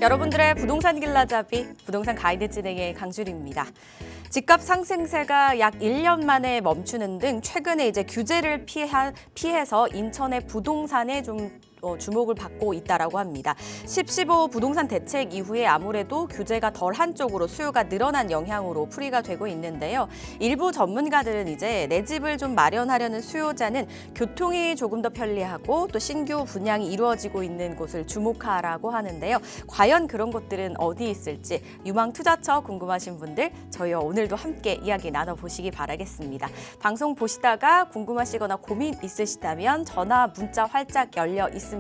여러분들의 부동산 길라잡이, 부동산 가이드 진행의 강주리입니다. 집값 상승세가 약 1년 만에 멈추는 등 최근에 이제 규제를 피해서 인천의 부동산에 좀 주목을 받고 있다라고 합니다. 10.15 부동산 대책 이후에 아무래도 규제가 덜한 쪽으로 수요가 늘어난 영향으로 풀이가 되고 있는데요. 일부 전문가들은 이제 내 집을 좀 마련하려는 수요자는 교통이 조금 더 편리하고 또 신규 분양이 이루어지고 있는 곳을 주목하라고 하는데요. 과연 그런 곳들은 어디 있을지 유망투자처 궁금하신 분들 저희와 오늘도 함께 이야기 나눠보시기 바라겠습니다. 방송 보시다가 궁금하시거나 고민 있으시다면 전화, 문자 활짝 열려 있습니다.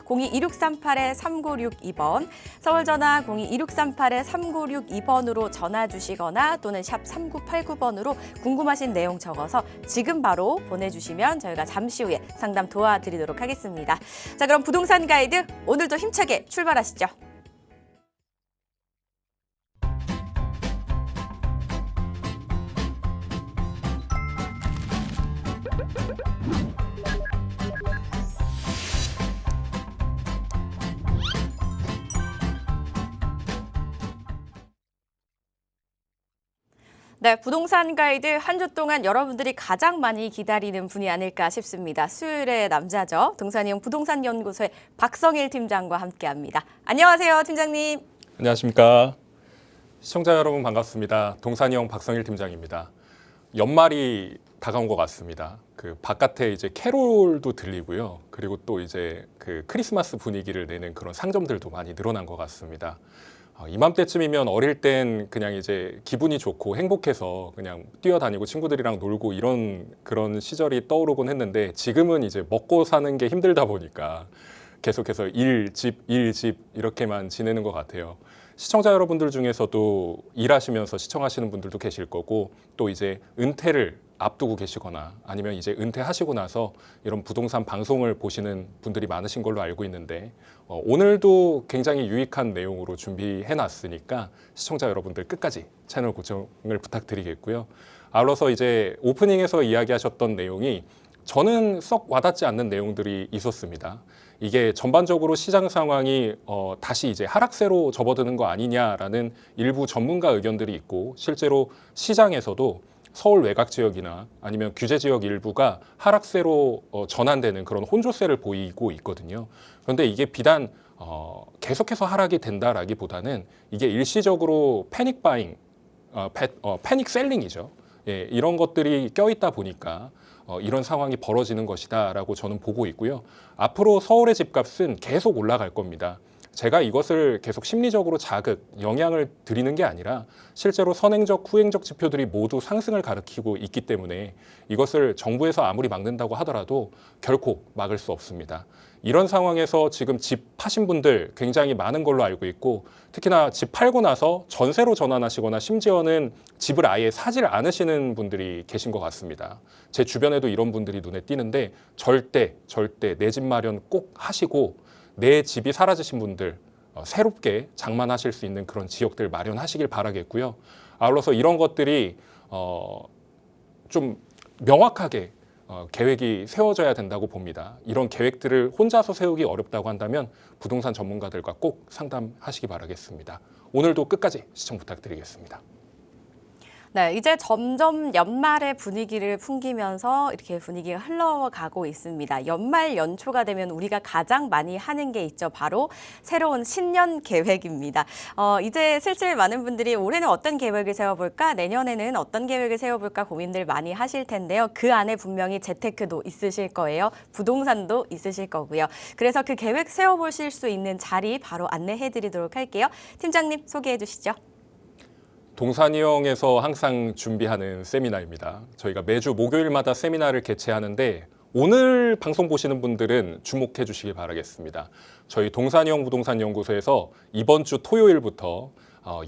02-2638-3962번, 서울 전화 02-2638-3962번으로 전화 주시거나 또는 샵 3989번으로 궁금하신 내용 적어서 지금 바로 보내주시면 저희가 잠시 후에 상담 도와드리도록 하겠습니다. 자, 그럼 부동산 가이드 오늘도 힘차게 출발하시죠. 네, 부동산 가이드 한 주 동안 여러분들이 가장 많이 기다리는 분이 아닐까 싶습니다. 수요일의 남자죠. 동산이용 부동산연구소의 박성일 팀장과 함께합니다. 안녕하세요, 팀장님. 안녕하십니까. 시청자 여러분 반갑습니다. 동산이용 박성일 팀장입니다. 연말이 다가온 것 같습니다. 그 바깥에 이제 캐롤도 들리고요. 그리고 또 이제 그 크리스마스 분위기를 내는 그런 상점들도 많이 늘어난 것 같습니다. 이맘때쯤이면 어릴 땐 그냥 이제 기분이 좋고 행복해서 그냥 뛰어다니고 친구들이랑 놀고 이런 그런 시절이 떠오르곤 했는데 지금은 이제 먹고 사는 게 힘들다 보니까 계속해서 일, 집 이렇게만 지내는 것 같아요. 시청자 여러분들 중에서도 일하시면서 시청하시는 분들도 계실 거고 또 이제 은퇴를 앞두고 계시거나 아니면 이제 은퇴하시고 나서 이런 부동산 방송을 보시는 분들이 많으신 걸로 알고 있는데 오늘도 굉장히 유익한 내용으로 준비해 놨으니까 시청자 여러분들 끝까지 채널 고정을 부탁드리겠고요. 아울러서 이제 오프닝에서 이야기하셨던 내용이 저는 썩 와닿지 않는 내용들이 있었습니다. 이게 전반적으로 시장 상황이 다시 이제 하락세로 접어드는 거 아니냐라는 일부 전문가 의견들이 있고 실제로 시장에서도 서울 외곽 지역이나 아니면 규제 지역 일부가 하락세로 전환되는 그런 혼조세를 보이고 있거든요. 그런데 이게 비단 계속해서 하락이 된다라기보다는 이게 일시적으로 패닉 바잉, 패닉 셀링이죠. 예, 이런 것들이 껴있다 보니까 이런 상황이 벌어지는 것이다라고 저는 보고 있고요. 앞으로 서울의 집값은 계속 올라갈 겁니다. 제가 이것을 계속 심리적으로 영향을 드리는 게 아니라 실제로 선행적, 후행적 지표들이 모두 상승을 가리키고 있기 때문에 이것을 정부에서 아무리 막는다고 하더라도 결코 막을 수 없습니다. 이런 상황에서 지금 집 파신 분들 굉장히 많은 걸로 알고 있고 특히나 집 팔고 나서 전세로 전환하시거나 심지어는 집을 아예 사질 않으시는 분들이 계신 것 같습니다. 제 주변에도 이런 분들이 눈에 띄는데 절대 내 집 마련 꼭 하시고 내 집이 사라지신 분들 새롭게 장만하실 수 있는 그런 지역들 마련하시길 바라겠고요. 아울러서 이런 것들이 좀 명확하게 계획이 세워져야 된다고 봅니다. 이런 계획들을 혼자서 세우기 어렵다고 한다면 부동산 전문가들과 꼭 상담하시기 바라겠습니다. 오늘도 끝까지 시청 부탁드리겠습니다. 네, 이제 점점 연말의 분위기를 풍기면서 이렇게 분위기가 흘러가고 있습니다. 연말 연초가 되면 우리가 가장 많이 하는 게 있죠. 바로 새로운 신년 계획입니다. 이제 슬슬 많은 분들이 올해는 어떤 계획을 세워볼까? 내년에는 어떤 계획을 세워볼까? 고민들 많이 하실 텐데요. 그 안에 분명히 재테크도 있으실 거예요. 부동산도 있으실 거고요. 그래서 그 계획 세워보실 수 있는 자리 바로 안내해드리도록 할게요. 팀장님 소개해 주시죠. 동산이용에서 항상 준비하는 세미나입니다. 저희가 매주 목요일마다 세미나를 개최하는데 오늘 방송 보시는 분들은 주목해 주시기 바라겠습니다. 저희 동산이용 부동산연구소에서 이번 주 토요일부터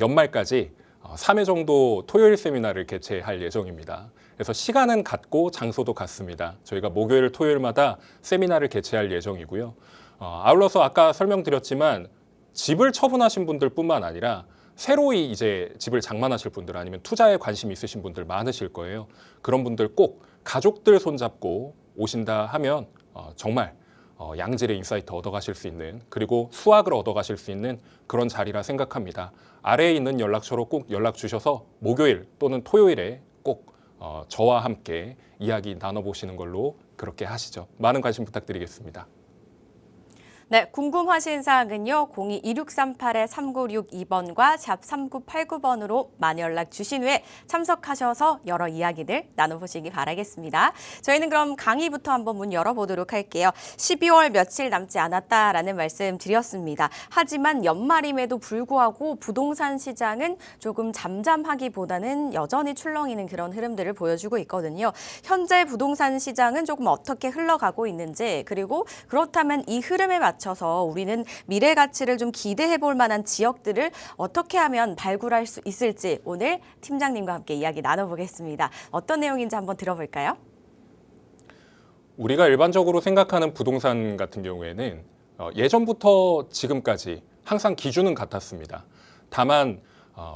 연말까지 3회 정도 토요일 세미나를 개최할 예정입니다. 그래서 시간은 같고 장소도 같습니다. 저희가 목요일, 토요일마다 세미나를 개최할 예정이고요. 아울러서 아까 설명드렸지만 집을 처분하신 분들뿐만 아니라 새로이 이제 집을 장만하실 분들 아니면 투자에 관심 있으신 분들 많으실 거예요. 그런 분들 꼭 가족들 손잡고 오신다 하면 정말 양질의 인사이트 얻어가실 수 있는, 그리고 수확을 얻어가실 수 있는 그런 자리라 생각합니다. 아래에 있는 연락처로 꼭 연락 주셔서 목요일 또는 토요일에 꼭 저와 함께 이야기 나눠보시는 걸로 그렇게 하시죠. 많은 관심 부탁드리겠습니다. 네, 궁금하신 사항은요. 02-2638-3962번과 샵 3989번으로 많이 연락 주신 후에 참석하셔서 여러 이야기들 나눠보시기 바라겠습니다. 저희는 그럼 강의부터 한번 문 열어보도록 할게요. 12월 며칠 남지 않았다라는 말씀 드렸습니다. 하지만 연말임에도 불구하고 부동산 시장은 조금 잠잠하기보다는 여전히 출렁이는 그런 흐름들을 보여주고 있거든요. 현재 부동산 시장은 조금 어떻게 흘러가고 있는지, 그리고 그렇다면 이 흐름에 맞춰서 우리는 미래 가치를 좀 기대해 볼 만한 지역들을 어떻게 하면 발굴할 수 있을지 오늘 팀장님과 함께 이야기 나눠보겠습니다. 어떤 내용인지 한번 들어볼까요? 우리가 일반적으로 생각하는 부동산 같은 경우에는 예전부터 지금까지 항상 기준은 같았습니다. 다만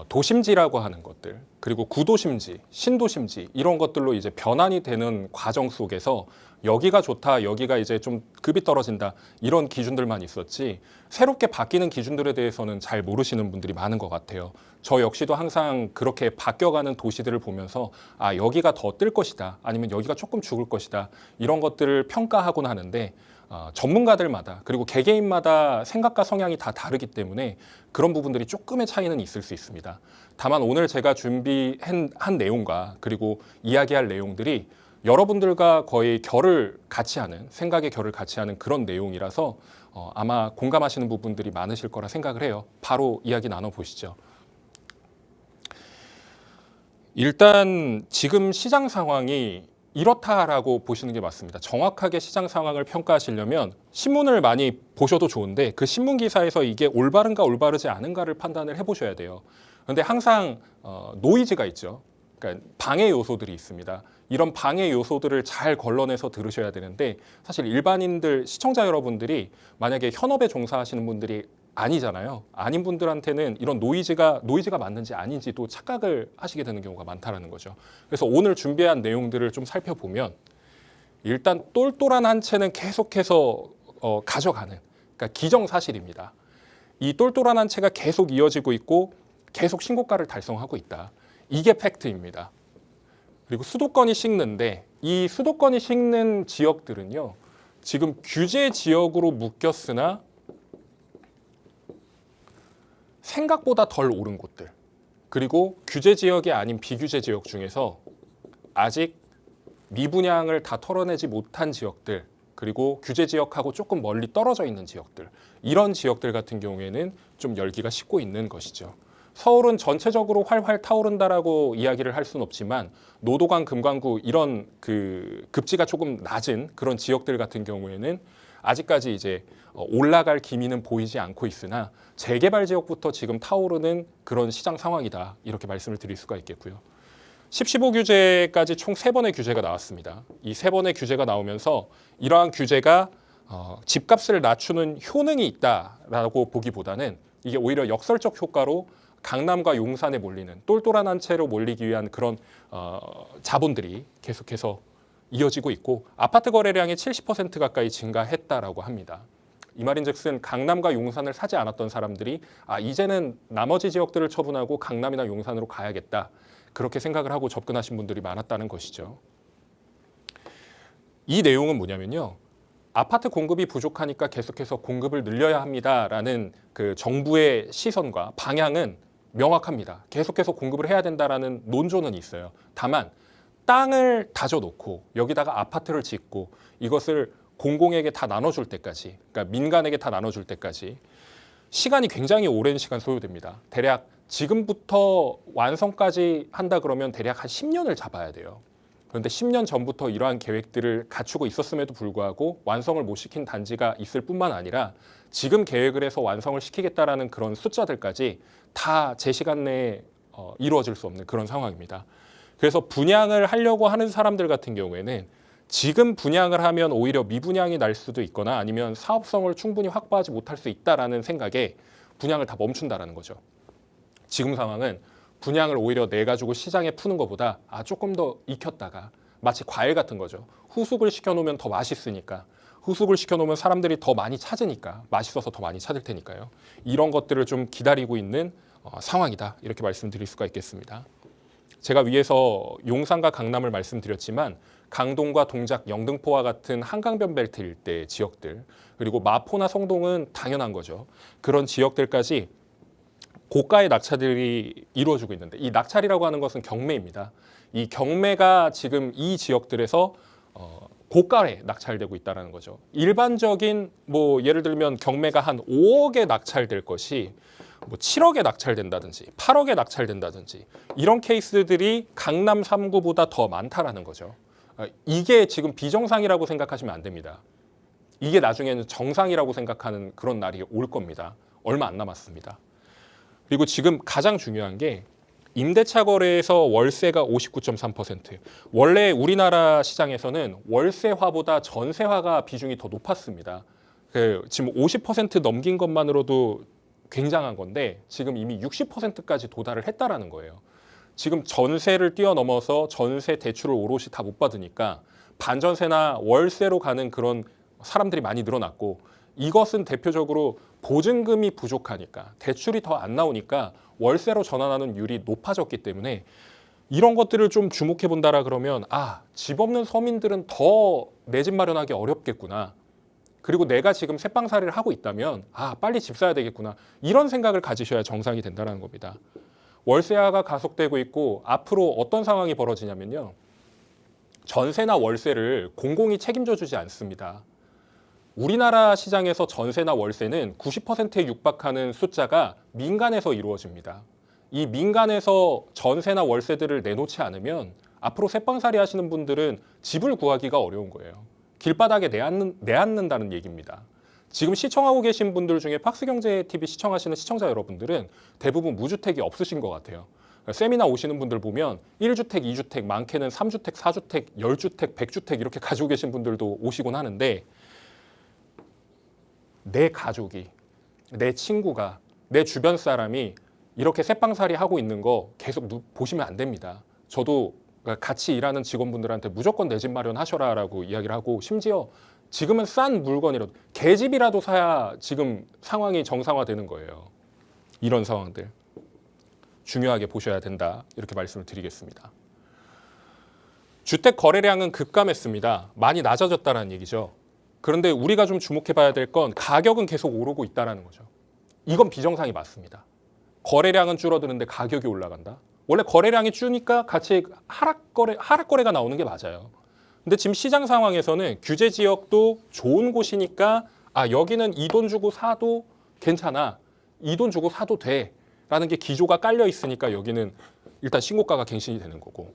도심지라고 하는 것들, 그리고 구도심지, 신도심지 이런 것들로 이제 변환이 되는 과정 속에서 여기가 좋다, 여기가 이제 좀 급이 떨어진다 이런 기준들만 있었지 새롭게 바뀌는 기준들에 대해서는 잘 모르시는 분들이 많은 것 같아요. 저 역시도 항상 그렇게 바뀌어가는 도시들을 보면서 아, 여기가 더 뜰 것이다, 아니면 여기가 조금 죽을 것이다 이런 것들을 평가하곤 하는데 전문가들마다 그리고 개개인마다 생각과 성향이 다 다르기 때문에 그런 부분들이 조금의 차이는 있을 수 있습니다. 다만 오늘 제가 준비한 내용과 그리고 이야기할 내용들이 여러분들과 거의 결을 같이 하는, 생각의 결을 같이 하는 그런 내용이라서 아마 공감하시는 부분들이 많으실 거라 생각을 해요. 바로 이야기 나눠보시죠. 일단 지금 시장 상황이 이렇다라고 보시는 게 맞습니다. 정확하게 시장 상황을 평가하시려면 신문을 많이 보셔도 좋은데 그 신문 기사에서 이게 올바른가 올바르지 않은가를 판단을 해보셔야 돼요. 그런데 항상 노이즈가 있죠. 그러니까 방해 요소들이 있습니다. 이런 방해 요소들을 잘 걸러내서 들으셔야 되는데 사실 일반인들, 시청자 여러분들이 만약에 현업에 종사하시는 분들이 아니잖아요. 아닌 분들한테는 이런 노이즈가 맞는지 아닌지도 착각을 하시게 되는 경우가 많다라는 거죠. 그래서 오늘 준비한 내용들을 좀 살펴보면 일단 똘똘한 한 채는 계속해서 가져가는, 그러니까 기정사실입니다. 이 똘똘한 한 채가 계속 이어지고 있고 계속 신고가를 달성하고 있다. 이게 팩트입니다. 그리고 수도권이 식는데 이 수도권이 식는 지역들은요, 지금 규제 지역으로 묶였으나 생각보다 덜 오른 곳들, 그리고 규제 지역이 아닌 비규제 지역 중에서 아직 미분양을 다 털어내지 못한 지역들, 그리고 규제 지역하고 조금 멀리 떨어져 있는 지역들, 이런 지역들 같은 경우에는 좀 열기가 식고 있는 것이죠. 서울은 전체적으로 활활 타오른다라고 이야기를 할 수는 없지만 노도강, 금강구 이런 그 급지가 조금 낮은 그런 지역들 같은 경우에는 아직까지 이제 올라갈 기미는 보이지 않고 있으나 재개발 지역부터 지금 타오르는 그런 시장 상황이다, 이렇게 말씀을 드릴 수가 있겠고요. 10.15 규제까지 총 3번의 규제가 나왔습니다. 이 3번의 규제가 나오면서 이러한 규제가 집값을 낮추는 효능이 있다라고 보기보다는 이게 오히려 역설적 효과로 강남과 용산에 몰리는, 똘똘한 한 채로 몰리기 위한 그런 자본들이 계속해서 이어지고 있고 아파트 거래량이 70% 가까이 증가했다라고 합니다. 이 말인즉슨 강남과 용산을 사지 않았던 사람들이 이제는 나머지 지역들을 처분하고 강남이나 용산으로 가야겠다, 그렇게 생각을 하고 접근하신 분들이 많았다는 것이죠. 이 내용은 뭐냐면요, 아파트 공급이 부족하니까 계속해서 공급을 늘려야 합니다라는 그 정부의 시선과 방향은 명확합니다. 계속해서 공급을 해야 된다라는 논조는 있어요. 다만 땅을 다져놓고 여기다가 아파트를 짓고 이것을 공공에게 다 나눠줄 때까지, 그러니까 민간에게 다 나눠줄 때까지 시간이 굉장히 오랜 시간 소요됩니다. 대략 지금부터 완성까지 한다 그러면 대략 한 10년을 잡아야 돼요. 그런데 10년 전부터 이러한 계획들을 갖추고 있었음에도 불구하고 완성을 못 시킨 단지가 있을 뿐만 아니라 지금 계획을 해서 완성을 시키겠다라는 그런 숫자들까지 다 제 시간 내에 이루어질 수 없는 그런 상황입니다. 그래서 분양을 하려고 하는 사람들 같은 경우에는 지금 분양을 하면 오히려 미분양이 날 수도 있거나 아니면 사업성을 충분히 확보하지 못할 수 있다라는 생각에 분양을 다 멈춘다라는 거죠. 지금 상황은 분양을 오히려 내가지고 시장에 푸는 것보다 조금 더 익혔다가 마치 과일 같은 거죠. 후숙을 시켜놓으면 더 맛있으니까 후숙을 시켜놓으면 사람들이 더 많이 찾으니까, 맛있어서 더 많이 찾을 테니까요. 이런 것들을 좀 기다리고 있는 상황이다, 이렇게 말씀드릴 수가 있겠습니다. 제가 위에서 용산과 강남을 말씀드렸지만 강동과 동작, 영등포와 같은 한강변 벨트 일대 지역들, 그리고 마포나 성동은 당연한 거죠. 그런 지역들까지 고가의 낙찰들이 이루어지고 있는데, 이 낙찰이라고 하는 것은 경매입니다. 이 경매가 지금 이 지역들에서 고가에 낙찰되고 있다는 거죠. 일반적인 뭐 예를 들면 경매가 한 5억에 낙찰될 것이 뭐 7억에 낙찰된다든지 8억에 낙찰된다든지 이런 케이스들이 강남 3구보다 더 많다라는 거죠. 이게 지금 비정상이라고 생각하시면 안 됩니다. 이게 나중에는 정상이라고 생각하는 그런 날이 올 겁니다. 얼마 안 남았습니다. 그리고 지금 가장 중요한 게 임대차 거래에서 월세가 59.3%. 원래 우리나라 시장에서는 월세화보다 전세화가 비중이 더 높았습니다. 지금 50% 넘긴 것만으로도 굉장한 건데 지금 이미 60%까지 도달을 했다라는 거예요. 지금 전세를 뛰어넘어서 전세 대출을 오롯이 다 못 받으니까 반전세나 월세로 가는 그런 사람들이 많이 늘어났고, 이것은 대표적으로 보증금이 부족하니까 대출이 더 안 나오니까 월세로 전환하는 율이 높아졌기 때문에 이런 것들을 좀 주목해 본다라 그러면 집 없는 서민들은 더 내 집 마련하기 어렵겠구나. 그리고 내가 지금 새빵살이를 하고 있다면 빨리 집 사야 되겠구나. 이런 생각을 가지셔야 정상이 된다는 겁니다. 월세화가 가속되고 있고 앞으로 어떤 상황이 벌어지냐면요. 전세나 월세를 공공이 책임져 주지 않습니다. 우리나라 시장에서 전세나 월세는 90%에 육박하는 숫자가 민간에서 이루어집니다. 이 민간에서 전세나 월세들을 내놓지 않으면 앞으로 새빵살이 하시는 분들은 집을 구하기가 어려운 거예요. 길바닥에 내앉는다는 얘기입니다. 지금 시청하고 계신 분들 중에 박스경제TV 시청하시는 시청자 여러분들은 대부분 무주택이 없으신 것 같아요. 세미나 오시는 분들 보면 1주택, 2주택, 많게는 3주택, 4주택, 10주택, 100주택 이렇게 가지고 계신 분들도 오시곤 하는데, 내 가족이, 내 친구가, 내 주변 사람이 이렇게 새빵살이 하고 있는 거 계속 보시면 안 됩니다. 저도 같이 일하는 직원분들한테 무조건 내 집 마련하셔라라고 이야기를 하고, 심지어 지금은 싼 물건이라도 개집이라도 사야 지금 상황이 정상화되는 거예요. 이런 상황들 중요하게 보셔야 된다, 이렇게 말씀을 드리겠습니다. 주택 거래량은 급감했습니다. 많이 낮아졌다는 얘기죠. 그런데 우리가 좀 주목해 봐야 될 건 가격은 계속 오르고 있다는 거죠. 이건 비정상이 맞습니다. 거래량은 줄어드는데 가격이 올라간다. 원래 거래량이 주니까 같이 하락거래가 나오는 게 맞아요. 근데 지금 시장 상황에서는 규제 지역도 좋은 곳이니까 여기는 이 돈 주고 사도 괜찮아, 이 돈 주고 사도 돼 라는 게 기조가 깔려 있으니까 여기는 일단 신고가가 갱신이 되는 거고,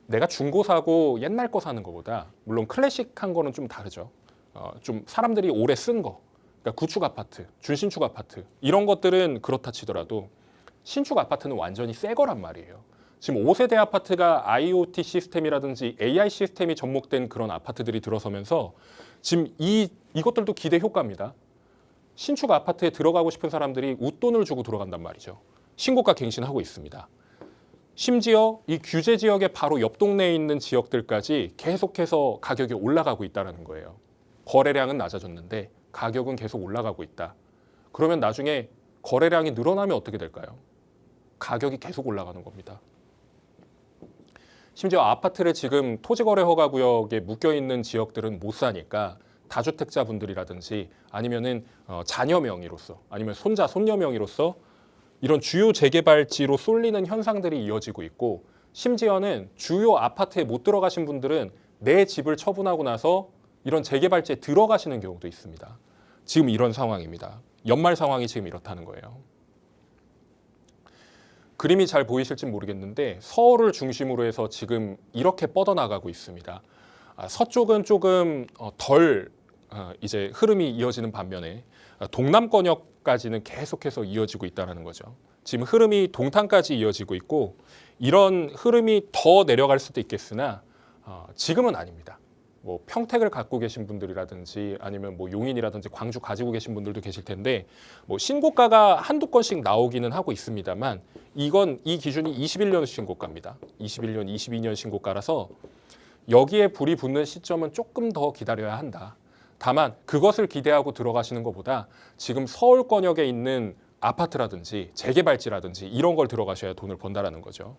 내가 중고 사고 옛날 거 사는 거보다 물론 클래식한 거는 좀 다르죠. 좀 사람들이 오래 쓴 거, 그러니까 구축 아파트, 준신축 아파트 이런 것들은 그렇다 치더라도 신축 아파트는 완전히 새 거란 말이에요. 지금 5세대 아파트가 IoT 시스템이라든지 AI 시스템이 접목된 그런 아파트들이 들어서면서 지금 이것들도 기대 효과입니다. 신축 아파트에 들어가고 싶은 사람들이 웃돈을 주고 들어간단 말이죠. 신고가 갱신하고 있습니다. 심지어 이 규제 지역의 바로 옆 동네에 있는 지역들까지 계속해서 가격이 올라가고 있다는 거예요. 거래량은 낮아졌는데 가격은 계속 올라가고 있다. 그러면 나중에 거래량이 늘어나면 어떻게 될까요? 가격이 계속 올라가는 겁니다. 심지어 아파트를 지금 토지거래 허가구역에 묶여있는 지역들은 못 사니까 다주택자분들이라든지 아니면은 자녀 명의로서 아니면 손자, 손녀 명의로서 이런 주요 재개발지로 쏠리는 현상들이 이어지고 있고, 심지어는 주요 아파트에 못 들어가신 분들은 내 집을 처분하고 나서 이런 재개발지에 들어가시는 경우도 있습니다. 지금 이런 상황입니다. 연말 상황이 지금 이렇다는 거예요. 그림이 잘 보이실지 모르겠는데 서울을 중심으로 해서 지금 이렇게 뻗어나가고 있습니다. 서쪽은 조금 덜 이제 흐름이 이어지는 반면에 동남권역까지는 계속해서 이어지고 있다는 거죠. 지금 흐름이 동탄까지 이어지고 있고, 이런 흐름이 더 내려갈 수도 있겠으나 지금은 아닙니다. 뭐 평택을 갖고 계신 분들이라든지 아니면 뭐 용인이라든지 광주 가지고 계신 분들도 계실 텐데, 뭐 신고가가 한두 건씩 나오기는 하고 있습니다만 이 기준이 21년 신고가입니다. 21년, 22년 신고가라서 여기에 불이 붙는 시점은 조금 더 기다려야 한다. 다만 그것을 기대하고 들어가시는 것보다 지금 서울권역에 있는 아파트라든지 재개발지라든지 이런 걸 들어가셔야 돈을 번다라는 거죠.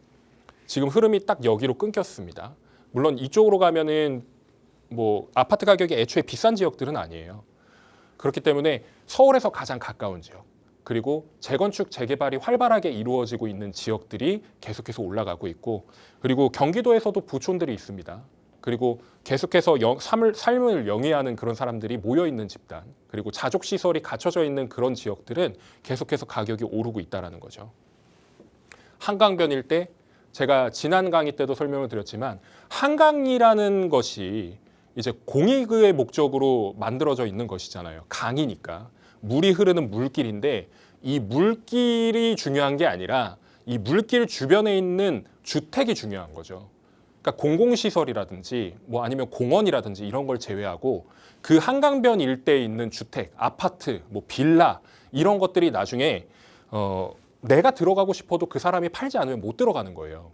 지금 흐름이 딱 여기로 끊겼습니다. 물론 이쪽으로 가면은 뭐 아파트 가격이 애초에 비싼 지역들은 아니에요. 그렇기 때문에 서울에서 가장 가까운 지역, 그리고 재건축, 재개발이 활발하게 이루어지고 있는 지역들이 계속해서 올라가고 있고, 그리고 경기도에서도 부촌들이 있습니다. 그리고 계속해서 삶을 영위하는 그런 사람들이 모여있는 집단, 그리고 자족시설이 갖춰져 있는 그런 지역들은 계속해서 가격이 오르고 있다는 거죠. 한강변 일대, 제가 지난 강의 때도 설명을 드렸지만 한강이라는 것이 이제 공익의 목적으로 만들어져 있는 것이잖아요. 강이니까. 물이 흐르는 물길인데 이 물길이 중요한 게 아니라 이 물길 주변에 있는 주택이 중요한 거죠. 그러니까 공공시설이라든지 뭐 아니면 공원이라든지 이런 걸 제외하고 그 한강변 일대에 있는 주택, 아파트, 뭐 빌라 이런 것들이 나중에 내가 들어가고 싶어도 그 사람이 팔지 않으면 못 들어가는 거예요.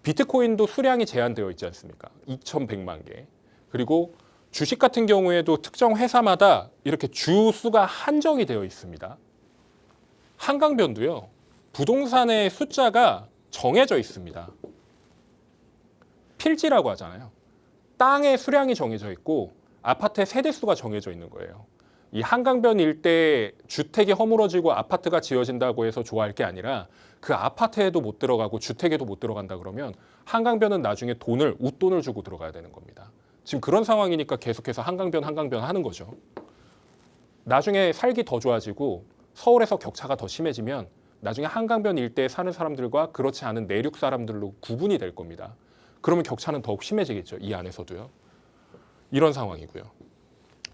비트코인도 수량이 제한되어 있지 않습니까? 2,100만 개. 그리고 주식 같은 경우에도 특정 회사마다 이렇게 주 수가 한정이 되어 있습니다. 한강변도요. 부동산의 숫자가 정해져 있습니다. 필지라고 하잖아요. 땅의 수량이 정해져 있고 아파트의 세대수가 정해져 있는 거예요. 이 한강변 일대에 주택이 허물어지고 아파트가 지어진다고 해서 좋아할 게 아니라 그 아파트에도 못 들어가고 주택에도 못 들어간다 그러면 한강변은 나중에 웃돈을 주고 들어가야 되는 겁니다. 지금 그런 상황이니까 계속해서 한강변 하는 거죠. 나중에 살기 더 좋아지고 서울에서 격차가 더 심해지면 나중에 한강변 일대에 사는 사람들과 그렇지 않은 내륙 사람들로 구분이 될 겁니다. 그러면 격차는 더욱 심해지겠죠. 이 안에서도요. 이런 상황이고요.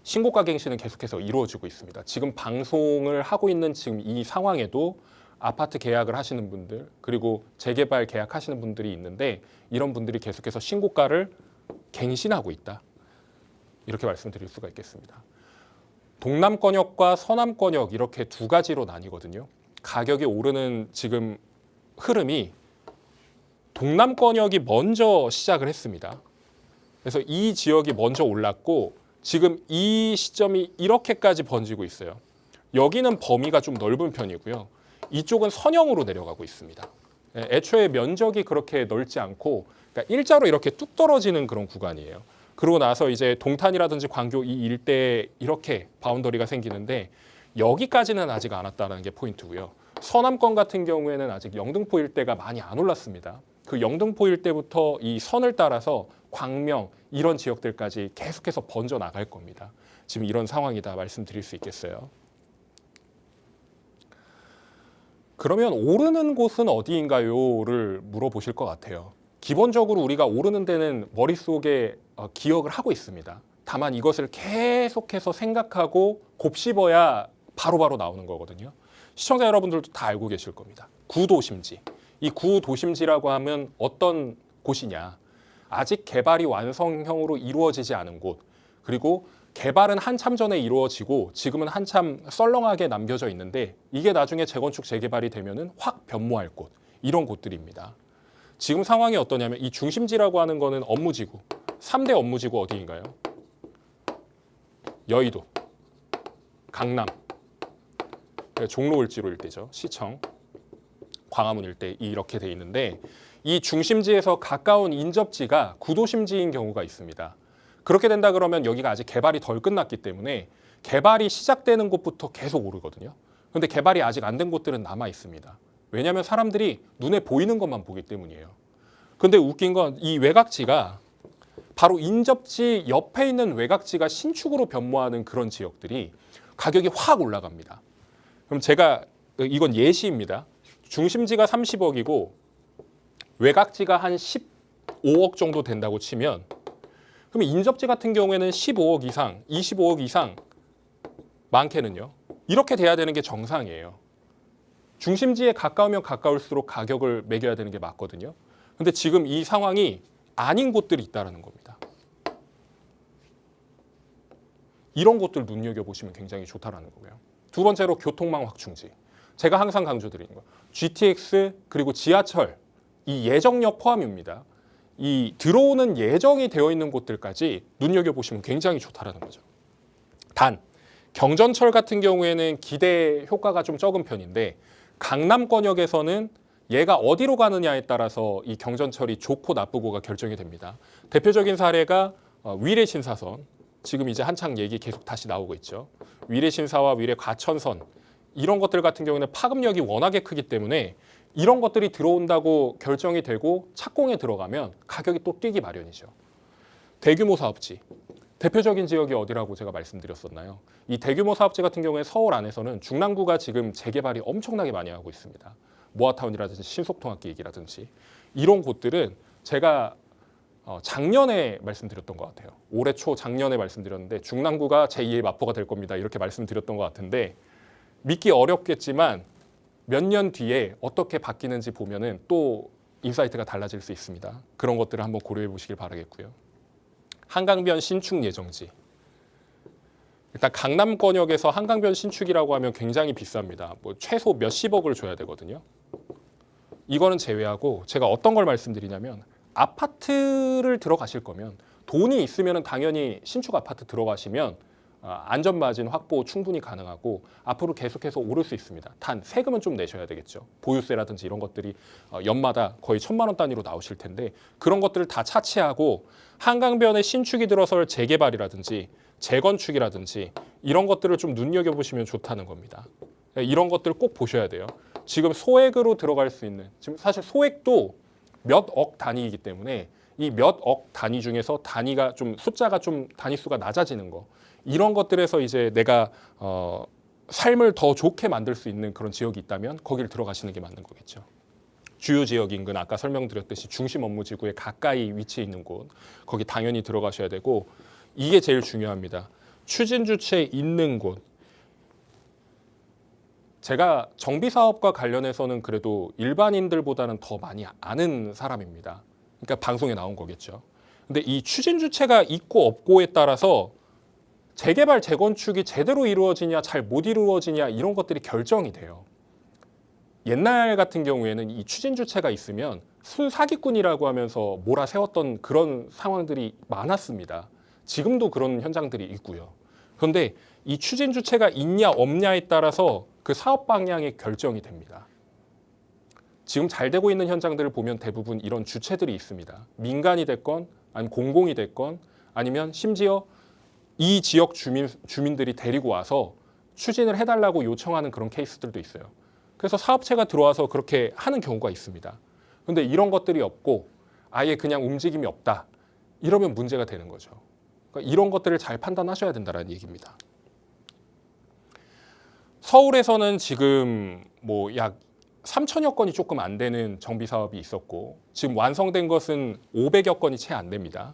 신고가 갱신은 계속해서 이루어지고 있습니다. 지금 방송을 하고 있는 지금 이 상황에도 아파트 계약을 하시는 분들, 그리고 재개발 계약하시는 분들이 있는데 이런 분들이 계속해서 신고가를 갱신하고 있다. 이렇게 말씀드릴 수가 있겠습니다. 동남권역과 서남권역 이렇게 두 가지로 나뉘거든요. 가격이 오르는 지금 흐름이 동남권역이 먼저 시작을 했습니다. 그래서 이 지역이 먼저 올랐고 지금 이 시점이 이렇게까지 번지고 있어요. 여기는 범위가 좀 넓은 편이고요. 이쪽은 선형으로 내려가고 있습니다. 애초에 면적이 그렇게 넓지 않고 그러니까 일자로 이렇게 뚝 떨어지는 그런 구간이에요. 그러고 나서 이제 동탄이라든지 광교 이 일대에 이렇게 바운더리가 생기는데 여기까지는 아직 안 왔다는 게 포인트고요. 서남권 같은 경우에는 아직 영등포 일대가 많이 안 올랐습니다. 그 영등포 일대부터 이 선을 따라서 광명 이런 지역들까지 계속해서 번져 나갈 겁니다. 지금 이런 상황이다 말씀드릴 수 있겠어요. 그러면 오르는 곳은 어디인가요를 물어보실 것 같아요. 기본적으로 우리가 오르는 데는 머릿속에 기억을 하고 있습니다. 다만 이것을 계속해서 생각하고 곱씹어야 바로바로 나오는 거거든요. 시청자 여러분들도 다 알고 계실 겁니다. 구도심지. 이 구도심지라고 하면 어떤 곳이냐. 아직 개발이 완성형으로 이루어지지 않은 곳. 그리고 개발은 한참 전에 이루어지고 지금은 한참 썰렁하게 남겨져 있는데 이게 나중에 재건축 재개발이 되면은 확 변모할 곳. 이런 곳들입니다. 지금 상황이 어떠냐면 이 중심지라고 하는 거는 업무지구. 3대 업무지구 어디인가요? 여의도, 강남, 종로을지로 일대죠. 시청, 광화문 일대 이렇게 돼 있는데 이 중심지에서 가까운 인접지가 구도심지인 경우가 있습니다. 그렇게 된다 그러면 여기가 아직 개발이 덜 끝났기 때문에 개발이 시작되는 곳부터 계속 오르거든요. 그런데 개발이 아직 안 된 곳들은 남아 있습니다. 왜냐하면 사람들이 눈에 보이는 것만 보기 때문이에요. 근데 웃긴 건 이 외곽지가 바로 인접지 옆에 있는 외곽지가 신축으로 변모하는 그런 지역들이 가격이 확 올라갑니다. 그럼 제가 이건 예시입니다. 중심지가 30억이고 외곽지가 한 15억 정도 된다고 치면 그럼 인접지 같은 경우에는 15억 이상, 25억 이상 많게는요. 이렇게 돼야 되는 게 정상이에요. 중심지에 가까우면 가까울수록 가격을 매겨야 되는 게 맞거든요. 근데 지금 이 상황이 아닌 곳들이 있다는 겁니다. 이런 곳들 눈여겨보시면 굉장히 좋다는 거고요. 두 번째로 교통망 확충지. 제가 항상 강조드리는 거. GTX 그리고 지하철 이 예정역 포함입니다. 이 들어오는 예정이 되어 있는 곳들까지 눈여겨보시면 굉장히 좋다라는 거죠. 단 경전철 같은 경우에는 기대 효과가 좀 적은 편인데 강남권역에서는 얘가 어디로 가느냐에 따라서 이 경전철이 좋고 나쁘고가 결정이 됩니다. 대표적인 사례가 위례신사선, 지금 이제 한창 얘기 계속 다시 나오고 있죠. 위례신사와 위례과천선 이런 것들 같은 경우는 파급력이 워낙에 크기 때문에 이런 것들이 들어온다고 결정이 되고 착공에 들어가면 가격이 또 뛰기 마련이죠. 대규모 사업지, 대표적인 지역이 어디라고 제가 말씀드렸었나요? 이 대규모 사업지 같은 경우에 서울 안에서는 중랑구가 지금 재개발이 엄청나게 많이 하고 있습니다. 모아타운이라든지 신속통합기획이라든지 이런 곳들은 제가 작년에 말씀드렸던 것 같아요. 올해 초 작년에 말씀드렸는데 중랑구가 제2의 마포가 될 겁니다. 이렇게 말씀드렸던 것 같은데 믿기 어렵겠지만 몇 년 뒤에 어떻게 바뀌는지 보면은 또 인사이트가 달라질 수 있습니다. 그런 것들을 한번 고려해 보시길 바라겠고요. 한강변 신축 예정지. 일단 강남권역에서 한강변 신축이라고 하면 굉장히 비쌉니다. 뭐 최소 몇십억을 줘야 되거든요. 이거는 제외하고 제가 어떤 걸 말씀드리냐면 아파트를 들어가실 거면 돈이 있으면 당연히 신축 아파트 들어가시면 안전마진 확보 충분히 가능하고 앞으로 계속해서 오를 수 있습니다. 단 세금은 좀 내셔야 되겠죠. 보유세라든지 이런 것들이 연마다 거의 1,000만 원 단위로 나오실 텐데 그런 것들을 다 차치하고 한강변에 신축이 들어설 재개발이라든지 재건축이라든지 이런 것들을 좀 눈여겨보시면 좋다는 겁니다. 이런 것들을 꼭 보셔야 돼요. 지금 소액으로 들어갈 수 있는, 지금 사실 소액도 몇 억 단위이기 때문에 이 몇 억 단위 중에서 단위가 좀 숫자가 좀 단위수가 낮아지는 거 이런 것들에서 이제 내가 삶을 더 좋게 만들 수 있는 그런 지역이 있다면 거기를 들어가시는 게 맞는 거겠죠. 주요 지역 인근 아까 설명드렸듯이 중심 업무 지구에 가까이 위치해 있는 곳 거기 당연히 들어가셔야 되고 이게 제일 중요합니다. 추진 주체에 있는 곳. 제가 정비 사업과 관련해서는 그래도 일반인들보다는 더 많이 아는 사람입니다. 그러니까 방송에 나온 거겠죠. 근데 이 추진 주체가 있고 없고에 따라서 재개발 재건축이 제대로 이루어지냐 잘 못 이루어지냐 이런 것들이 결정이 돼요. 옛날 같은 경우에는 이 추진 주체가 있으면 순사기꾼이라고 하면서 몰아세웠던 그런 상황들이 많았습니다. 지금도 그런 현장들이 있고요. 그런데 이 추진 주체가 있냐 없냐에 따라서 그 사업 방향이 결정이 됩니다. 지금 잘 되고 있는 현장들을 보면 대부분 이런 주체들이 있습니다. 민간이 됐건 아니면 공공이 됐건 아니면 심지어 이 지역 주민들이 데리고 와서 추진을 해달라고 요청하는 그런 케이스들도 있어요. 그래서 사업체가 들어와서 그렇게 하는 경우가 있습니다. 그런데 이런 것들이 없고 아예 그냥 움직임이 없다. 이러면 문제가 되는 거죠. 그러니까 이런 것들을 잘 판단하셔야 된다는 얘기입니다. 서울에서는 지금 뭐 약 3천여 건이 조금 안 되는 정비 사업이 있었고 지금 완성된 것은 500여 건이 채 안 됩니다.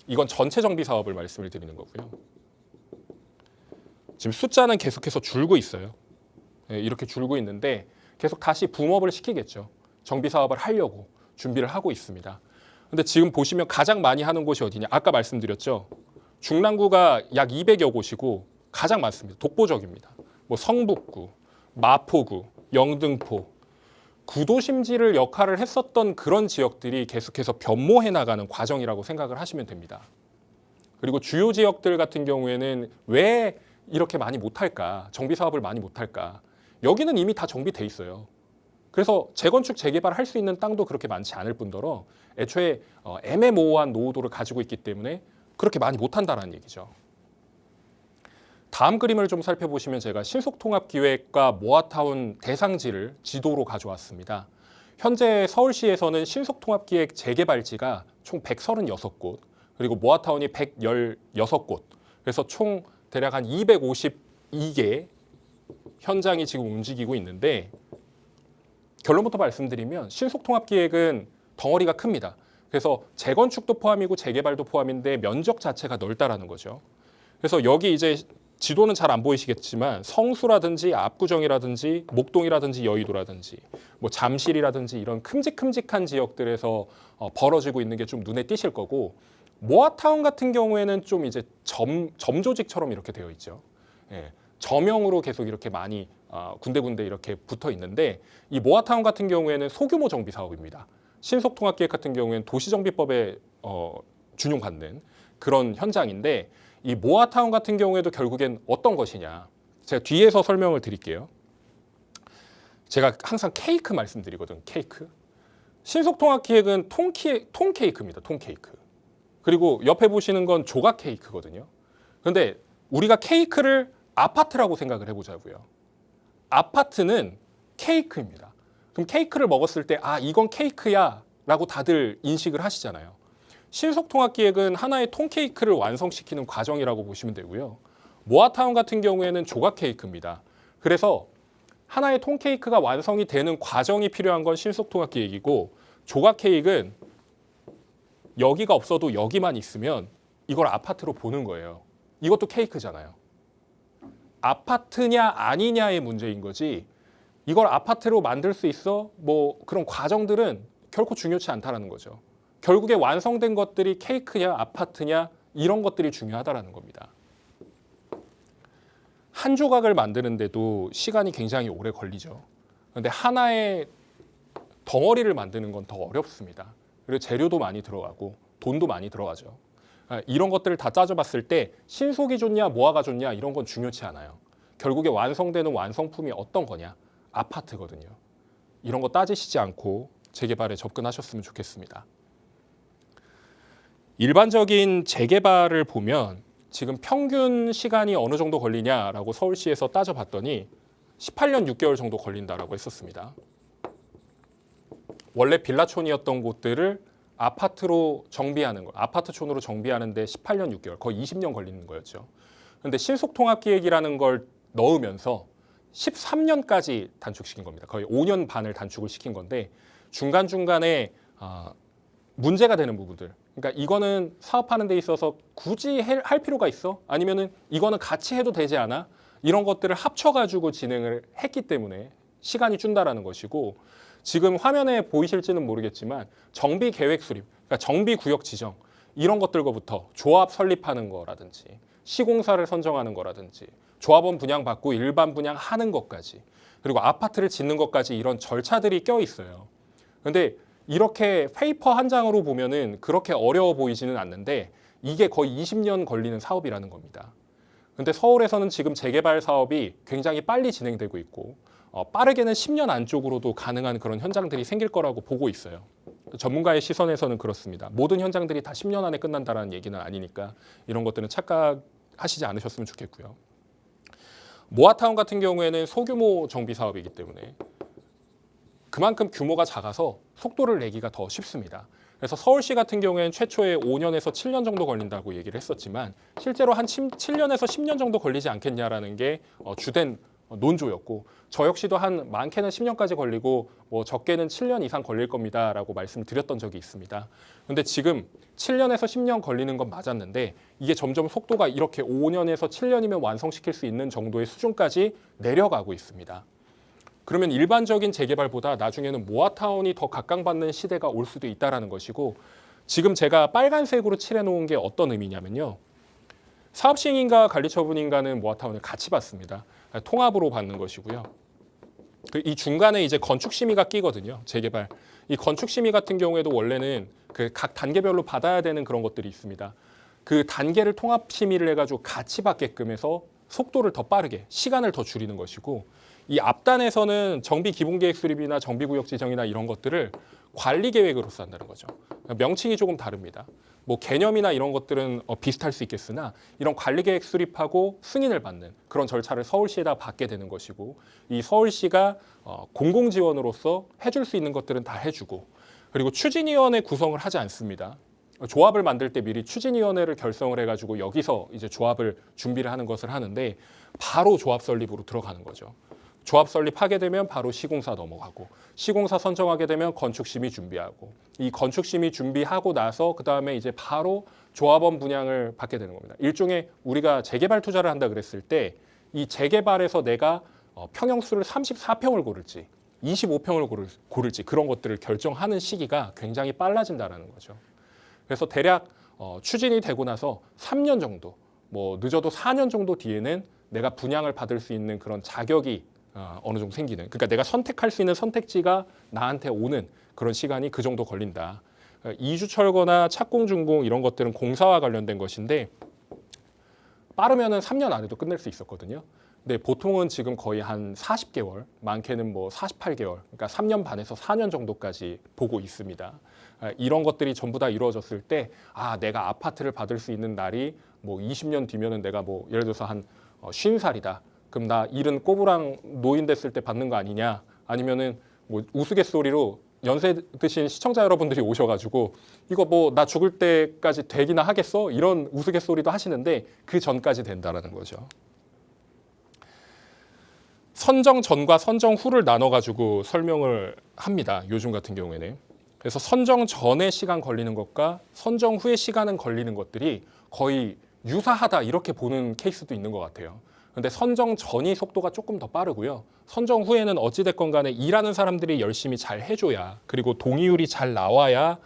이건 전체 정비 사업을 말씀을 드리는 거고요. 지금 숫자는 계속해서 줄고 있어요. 이렇게 줄고 있는데 계속 다시 붐업을 시키겠죠. 정비 사업을 하려고 준비를 하고 있습니다. 근데 지금 보시면 가장 많이 하는 곳이 어디냐? 아까 말씀드렸죠. 중랑구가 약 200여 곳이고 가장 많습니다. 독보적입니다. 뭐 성북구, 마포구, 영등포, 구도심지를 역할을 했었던 그런 지역들이 계속해서 변모해 나가는 과정이라고 생각을 하시면 됩니다. 그리고 주요 지역들 같은 경우에는 왜 이렇게 많이 못할까? 정비 사업을 많이 못할까? 여기는 이미 다 정비돼 있어요. 그래서 재건축, 재개발 할 수 있는 땅도 그렇게 많지 않을 뿐더러 애초에 애매모호한 노후도를 가지고 있기 때문에 그렇게 많이 못한다는 얘기죠. 다음 그림을 좀 살펴보시면 제가 신속통합기획과 모아타운 대상지를 지도로 가져왔습니다. 현재 서울시에서는 신속통합기획 재개발지가 총 136곳, 그리고 모아타운이 116곳, 그래서 총 대략 한 252개 현장이 지금 움직이고 있는데 결론부터 말씀드리면 신속통합기획은 덩어리가 큽니다. 그래서 재건축도 포함이고 재개발도 포함인데 면적 자체가 넓다라는 거죠. 그래서 여기 이제 지도는 잘 안 보이시겠지만 성수라든지 압구정이라든지 목동이라든지 여의도라든지 뭐 잠실이라든지 이런 큼직큼직한 지역들에서 벌어지고 있는 게 좀 눈에 띄실 거고 모아타운 같은 경우에는 좀 이제 점조직처럼 이렇게 되어 있죠. 예, 점형으로 계속 이렇게 많이 군데군데 이렇게 붙어 있는데 이 모아타운 같은 경우에는 소규모 정비 사업입니다. 신속통합기획 같은 경우에는 도시정비법에 준용받는 그런 현장인데 이 모아타운 같은 경우에도 결국엔 어떤 것이냐. 제가 뒤에서 설명을 드릴게요. 제가 항상 케이크 말씀드리거든. 케이크. 신속통합기획은 통케이크입니다. 통케이크. 그리고 옆에 보시는 건 조각 케이크거든요. 그런데 우리가 케이크를 아파트라고 생각을 해보자고요. 아파트는 케이크입니다. 그럼 케이크를 먹었을 때 아 이건 케이크야 라고 다들 인식을 하시잖아요. 신속통합기획은 하나의 통케이크를 완성시키는 과정이라고 보시면 되고요. 모아타운 같은 경우에는 조각 케이크입니다. 그래서 하나의 통케이크가 완성이 되는 과정이 필요한 건 신속통합기획이고 조각 케이크는 여기가 없어도 여기만 있으면 이걸 아파트로 보는 거예요. 이것도 케이크잖아요. 아파트냐 아니냐의 문제인 거지 이걸 아파트로 만들 수 있어? 뭐 그런 과정들은 결코 중요치 않다라는 거죠. 결국에 완성된 것들이 케이크냐 아파트냐 이런 것들이 중요하다라는 겁니다. 한 조각을 만드는데도 시간이 굉장히 오래 걸리죠. 그런데 하나의 덩어리를 만드는 건 더 어렵습니다. 그리고 재료도 많이 들어가고 돈도 많이 들어가죠. 이런 것들을 다 따져봤을 때 신속이 좋냐 모아가 좋냐 이런 건 중요치 않아요. 결국에 완성되는 완성품이 어떤 거냐 아파트거든요. 이런 거 따지시지 않고 재개발에 접근하셨으면 좋겠습니다. 일반적인 재개발을 보면 지금 평균 시간이 어느 정도 걸리냐라고 서울시에서 따져봤더니 18년 6개월 정도 걸린다라고 했었습니다. 원래 빌라촌이었던 곳들을 아파트로 정비하는 거, 아파트촌으로 정비하는데 18년 6개월, 거의 20년 걸리는 거였죠. 그런데 신속통합기획이라는 걸 넣으면서 13년까지 단축시킨 겁니다. 거의 5년 반을 단축을 시킨 건데 중간중간에 문제가 되는 부분들. 그러니까 이거는 사업하는 데 있어서 굳이 할 필요가 있어? 아니면은 이거는 같이 해도 되지 않아? 이런 것들을 합쳐가지고 진행을 했기 때문에 시간이 준다라는 것이고 지금 화면에 보이실지는 모르겠지만 정비 계획 수립, 그러니까 정비 구역 지정 이런 것들부터 조합 설립하는 거라든지 시공사를 선정하는 거라든지 조합원 분양받고 일반 분양하는 것까지 그리고 아파트를 짓는 것까지 이런 절차들이 껴 있어요. 그런데 이렇게 페이퍼 한 장으로 보면은 그렇게 어려워 보이지는 않는데 이게 거의 20년 걸리는 사업이라는 겁니다. 그런데 서울에서는 지금 재개발 사업이 굉장히 빨리 진행되고 있고 빠르게는 10년 안쪽으로도 가능한 그런 현장들이 생길 거라고 보고 있어요. 전문가의 시선에서는 그렇습니다. 모든 현장들이 다 10년 안에 끝난다는 얘기는 아니니까 이런 것들은 착각하시지 않으셨으면 좋겠고요. 모아타운 같은 경우에는 소규모 정비 사업이기 때문에 그만큼 규모가 작아서 속도를 내기가 더 쉽습니다. 그래서 서울시 같은 경우에는 최초에 5년에서 7년 정도 걸린다고 얘기를 했었지만 실제로 한 7년에서 10년 정도 걸리지 않겠냐라는 게 주된 논조였고 저 역시도 한 많게는 10년까지 걸리고 뭐 적게는 7년 이상 걸릴 겁니다라고 말씀드렸던 적이 있습니다. 그런데 지금 7년에서 10년 걸리는 건 맞았는데 이게 점점 속도가 이렇게 5년에서 7년이면 완성시킬 수 있는 정도의 수준까지 내려가고 있습니다. 그러면 일반적인 재개발보다 나중에는 모아타운이 더 각광받는 시대가 올 수도 있다는 것이고 지금 제가 빨간색으로 칠해놓은 게 어떤 의미냐면요. 사업시행인가 관리처분인가는 모아타운을 같이 받습니다. 통합으로 받는 것이고요. 이 중간에 이제 건축심의가 끼거든요. 재개발. 이 건축심의 같은 경우에도 원래는 그 각 단계별로 받아야 되는 그런 것들이 있습니다. 그 단계를 통합심의를 해가지고 같이 받게끔 해서 속도를 더 빠르게, 시간을 더 줄이는 것이고 이 앞단에서는 정비 기본계획 수립이나 정비구역 지정이나 이런 것들을 관리계획으로서 한다는 거죠. 명칭이 조금 다릅니다. 뭐 개념이나 이런 것들은 비슷할 수 있겠으나 이런 관리계획 수립하고 승인을 받는 그런 절차를 서울시에다 받게 되는 것이고 이 서울시가 공공지원으로서 해줄 수 있는 것들은 다 해주고 그리고 추진위원회 구성을 하지 않습니다. 조합을 만들 때 미리 추진위원회를 결성을 해가지고 여기서 이제 조합을 준비를 하는 것을 하는데 바로 조합 설립으로 들어가는 거죠. 조합 설립하게 되면 바로 시공사 넘어가고 시공사 선정하게 되면 건축심의 준비하고 이 건축심의 준비하고 나서 그다음에 이제 바로 조합원 분양을 받게 되는 겁니다. 일종의 우리가 재개발 투자를 한다 그랬을 때 이 재개발에서 내가 평형수를 34평을 고를지 25평을 고를지 그런 것들을 결정하는 시기가 굉장히 빨라진다는 거죠. 그래서 대략 추진이 되고 나서 3년 정도 뭐 늦어도 4년 정도 뒤에는 내가 분양을 받을 수 있는 그런 자격이 어느 정도 생기는. 그러니까 내가 선택할 수 있는 선택지가 나한테 오는 그런 시간이 그 정도 걸린다. 이주 철거나 착공 준공 이런 것들은 공사와 관련된 것인데 빠르면은 3년 안에도 끝낼 수 있었거든요. 근데 보통은 지금 거의 한 40개월, 많게는 뭐 48개월, 그러니까 3년 반에서 4년 정도까지 보고 있습니다. 이런 것들이 전부 다 이루어졌을 때, 내가 아파트를 받을 수 있는 날이 뭐 20년 뒤면은 내가 뭐 예를 들어서 한 50살이다. 그럼 나 일은 꼬부랑 노인 됐을 때 받는 거 아니냐? 아니면은 뭐 우스갯소리로 연세 드신 시청자 여러분들이 오셔가지고 이거 뭐 나 죽을 때까지 되기나 하겠어? 이런 우스갯소리도 하시는데 그 전까지 된다라는 거죠. 선정 전과 선정 후를 나눠가지고 설명을 합니다. 요즘 같은 경우에는. 그래서 선정 전에 시간 걸리는 것과 선정 후에 시간은 걸리는 것들이 거의 유사하다 이렇게 보는 케이스도 있는 것 같아요. 근데 선정 전이 속도가 조금 더 빠르고요. 선정 후에는 어찌됐건 간에 일하는 사람들이 열심히 잘 해줘야 그리고 동의율이 잘 나와야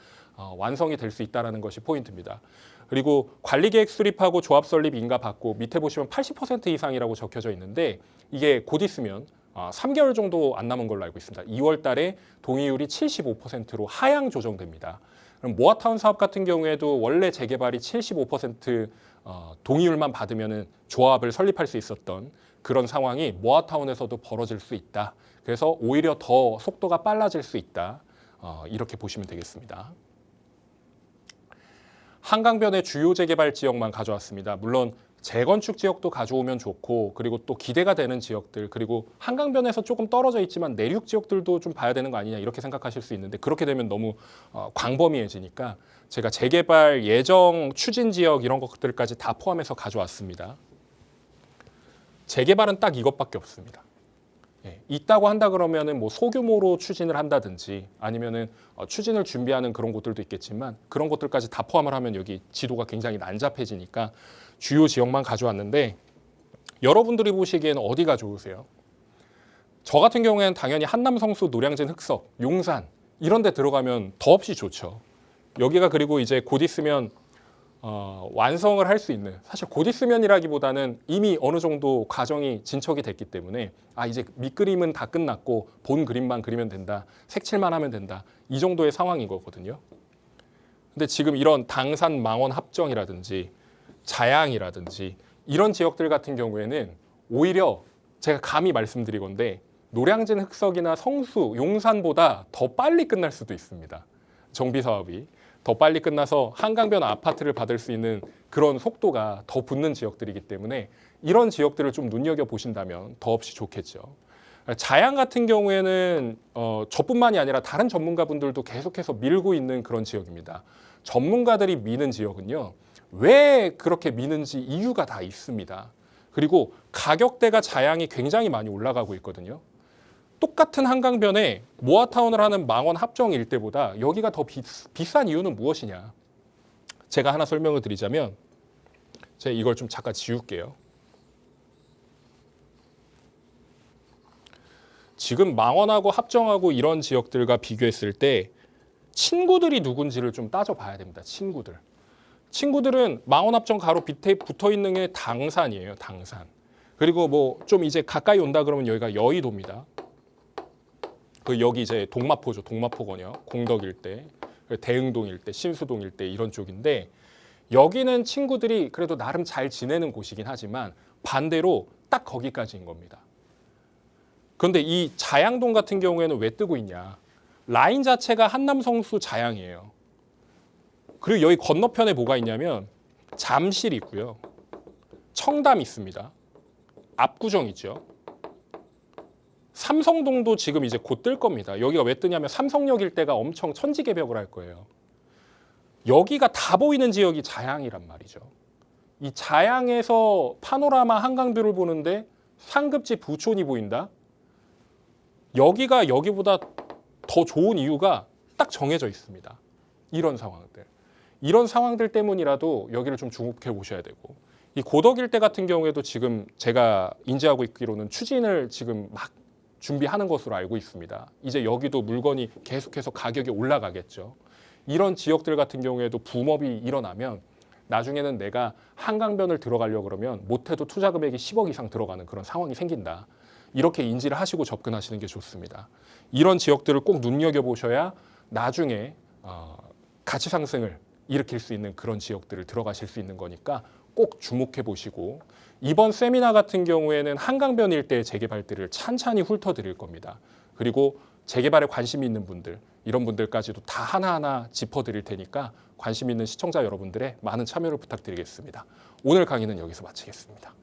완성이 될 수 있다는 것이 포인트입니다. 그리고 관리계획 수립하고 조합 설립 인가 받고 밑에 보시면 80% 이상이라고 적혀져 있는데 이게 곧 있으면 3개월 정도 안 남은 걸로 알고 있습니다. 2월 달에 동의율이 75%로 하향 조정됩니다. 그럼 모아타운 사업 같은 경우에도 원래 재개발이 75% 동의율만 받으면 조합을 설립할 수 있었던 그런 상황이 모아타운에서도 벌어질 수 있다. 그래서 오히려 더 속도가 빨라질 수 있다. 이렇게 보시면 되겠습니다. 한강변의 주요 재개발 지역만 가져왔습니다. 물론 재건축 지역도 가져오면 좋고 그리고 또 기대가 되는 지역들 그리고 한강변에서 조금 떨어져 있지만 내륙 지역들도 좀 봐야 되는 거 아니냐 이렇게 생각하실 수 있는데 그렇게 되면 너무 광범위해지니까 제가 재개발 예정 추진 지역 이런 것들까지 다 포함해서 가져왔습니다. 재개발은 딱 이것밖에 없습니다. 있다고 한다 그러면은 뭐 소규모로 추진을 한다든지 아니면은 추진을 준비하는 그런 곳들도 있겠지만 그런 곳들까지 다 포함을 하면 여기 지도가 굉장히 난잡해지니까 주요 지역만 가져왔는데 여러분들이 보시기에는 어디가 좋으세요? 저 같은 경우에는 당연히 한남, 성수, 노량진, 흑석, 용산 이런 데 들어가면 더없이 좋죠. 여기가 그리고 이제 곧 있으면 완성을 할 수 있는 사실 곧 있으면이라기보다는 이미 어느 정도 과정이 진척이 됐기 때문에 이제 밑그림은 다 끝났고 본 그림만 그리면 된다. 색칠만 하면 된다. 이 정도의 상황인 거거든요. 근데 지금 이런 당산 망원 합정이라든지 자양이라든지 이런 지역들 같은 경우에는 오히려 제가 감히 말씀드리건데 노량진 흑석이나 성수, 용산보다 더 빨리 끝날 수도 있습니다. 정비 사업이. 더 빨리 끝나서 한강변 아파트를 받을 수 있는 그런 속도가 더 붙는 지역들이기 때문에 이런 지역들을 좀 눈여겨보신다면 더없이 좋겠죠. 자양 같은 경우에는 저뿐만이 아니라 다른 전문가분들도 계속해서 밀고 있는 그런 지역입니다. 전문가들이 미는 지역은요. 왜 그렇게 미는지 이유가 다 있습니다. 그리고 가격대가 자양이 굉장히 많이 올라가고 있거든요. 똑같은 한강변에 모아타운을 하는 망원 합정 일대보다 여기가 더 비싼 이유는 무엇이냐? 제가 하나 설명을 드리자면 제가 이걸 좀 잠깐 지울게요. 지금 망원하고 합정하고 이런 지역들과 비교했을 때 친구들이 누군지를 좀 따져봐야 됩니다. 친구들은 망원 합정 가로 밑에 붙어있는 게 당산이에요. 당산. 그리고 뭐 좀 이제 가까이 온다 그러면 여기가 여의도입니다. 여기 이제 동마포죠. 동마포건역, 공덕 일대, 대흥동 일대, 신수동 일대 이런 쪽인데 여기는 친구들이 그래도 나름 잘 지내는 곳이긴 하지만 반대로 딱 거기까지인 겁니다. 그런데 이 자양동 같은 경우에는 왜 뜨고 있냐? 라인 자체가 한남, 성수, 자양이에요. 그리고 여기 건너편에 뭐가 있냐면 잠실 있고요. 청담 있습니다. 압구정 있죠. 삼성동도 지금 이제 곧 뜰 겁니다. 여기가 왜 뜨냐면 삼성역 일대가 엄청 천지개벽을 할 거예요. 여기가 다 보이는 지역이 자양이란 말이죠. 이 자양에서 파노라마 한강뷰를 보는데 상급지 부촌이 보인다? 여기가 여기보다 더 좋은 이유가 딱 정해져 있습니다. 이런 상황들 때문이라도 여기를 좀 주목해 보셔야 되고 이 고덕 일대 같은 경우에도 지금 제가 인지하고 있기로는 추진을 지금 막 준비하는 것으로 알고 있습니다. 이제 여기도 물건이 계속해서 가격이 올라가겠죠. 이런 지역들 같은 경우에도 붐업이 일어나면 나중에는 내가 한강변을 들어가려고 그러면 못해도 투자 금액이 10억 이상 들어가는 그런 상황이 생긴다. 이렇게 인지를 하시고 접근하시는 게 좋습니다. 이런 지역들을 꼭 눈여겨보셔야 나중에 가치 상승을 일으킬 수 있는 그런 지역들을 들어가실 수 있는 거니까 꼭 주목해 보시고, 이번 세미나 같은 경우에는 한강변 일대의 재개발들을 찬찬히 훑어드릴 겁니다. 그리고 재개발에 관심이 있는 분들, 이런 분들까지도 다 하나하나 짚어드릴 테니까 관심 있는 시청자 여러분들의 많은 참여를 부탁드리겠습니다. 오늘 강의는 여기서 마치겠습니다.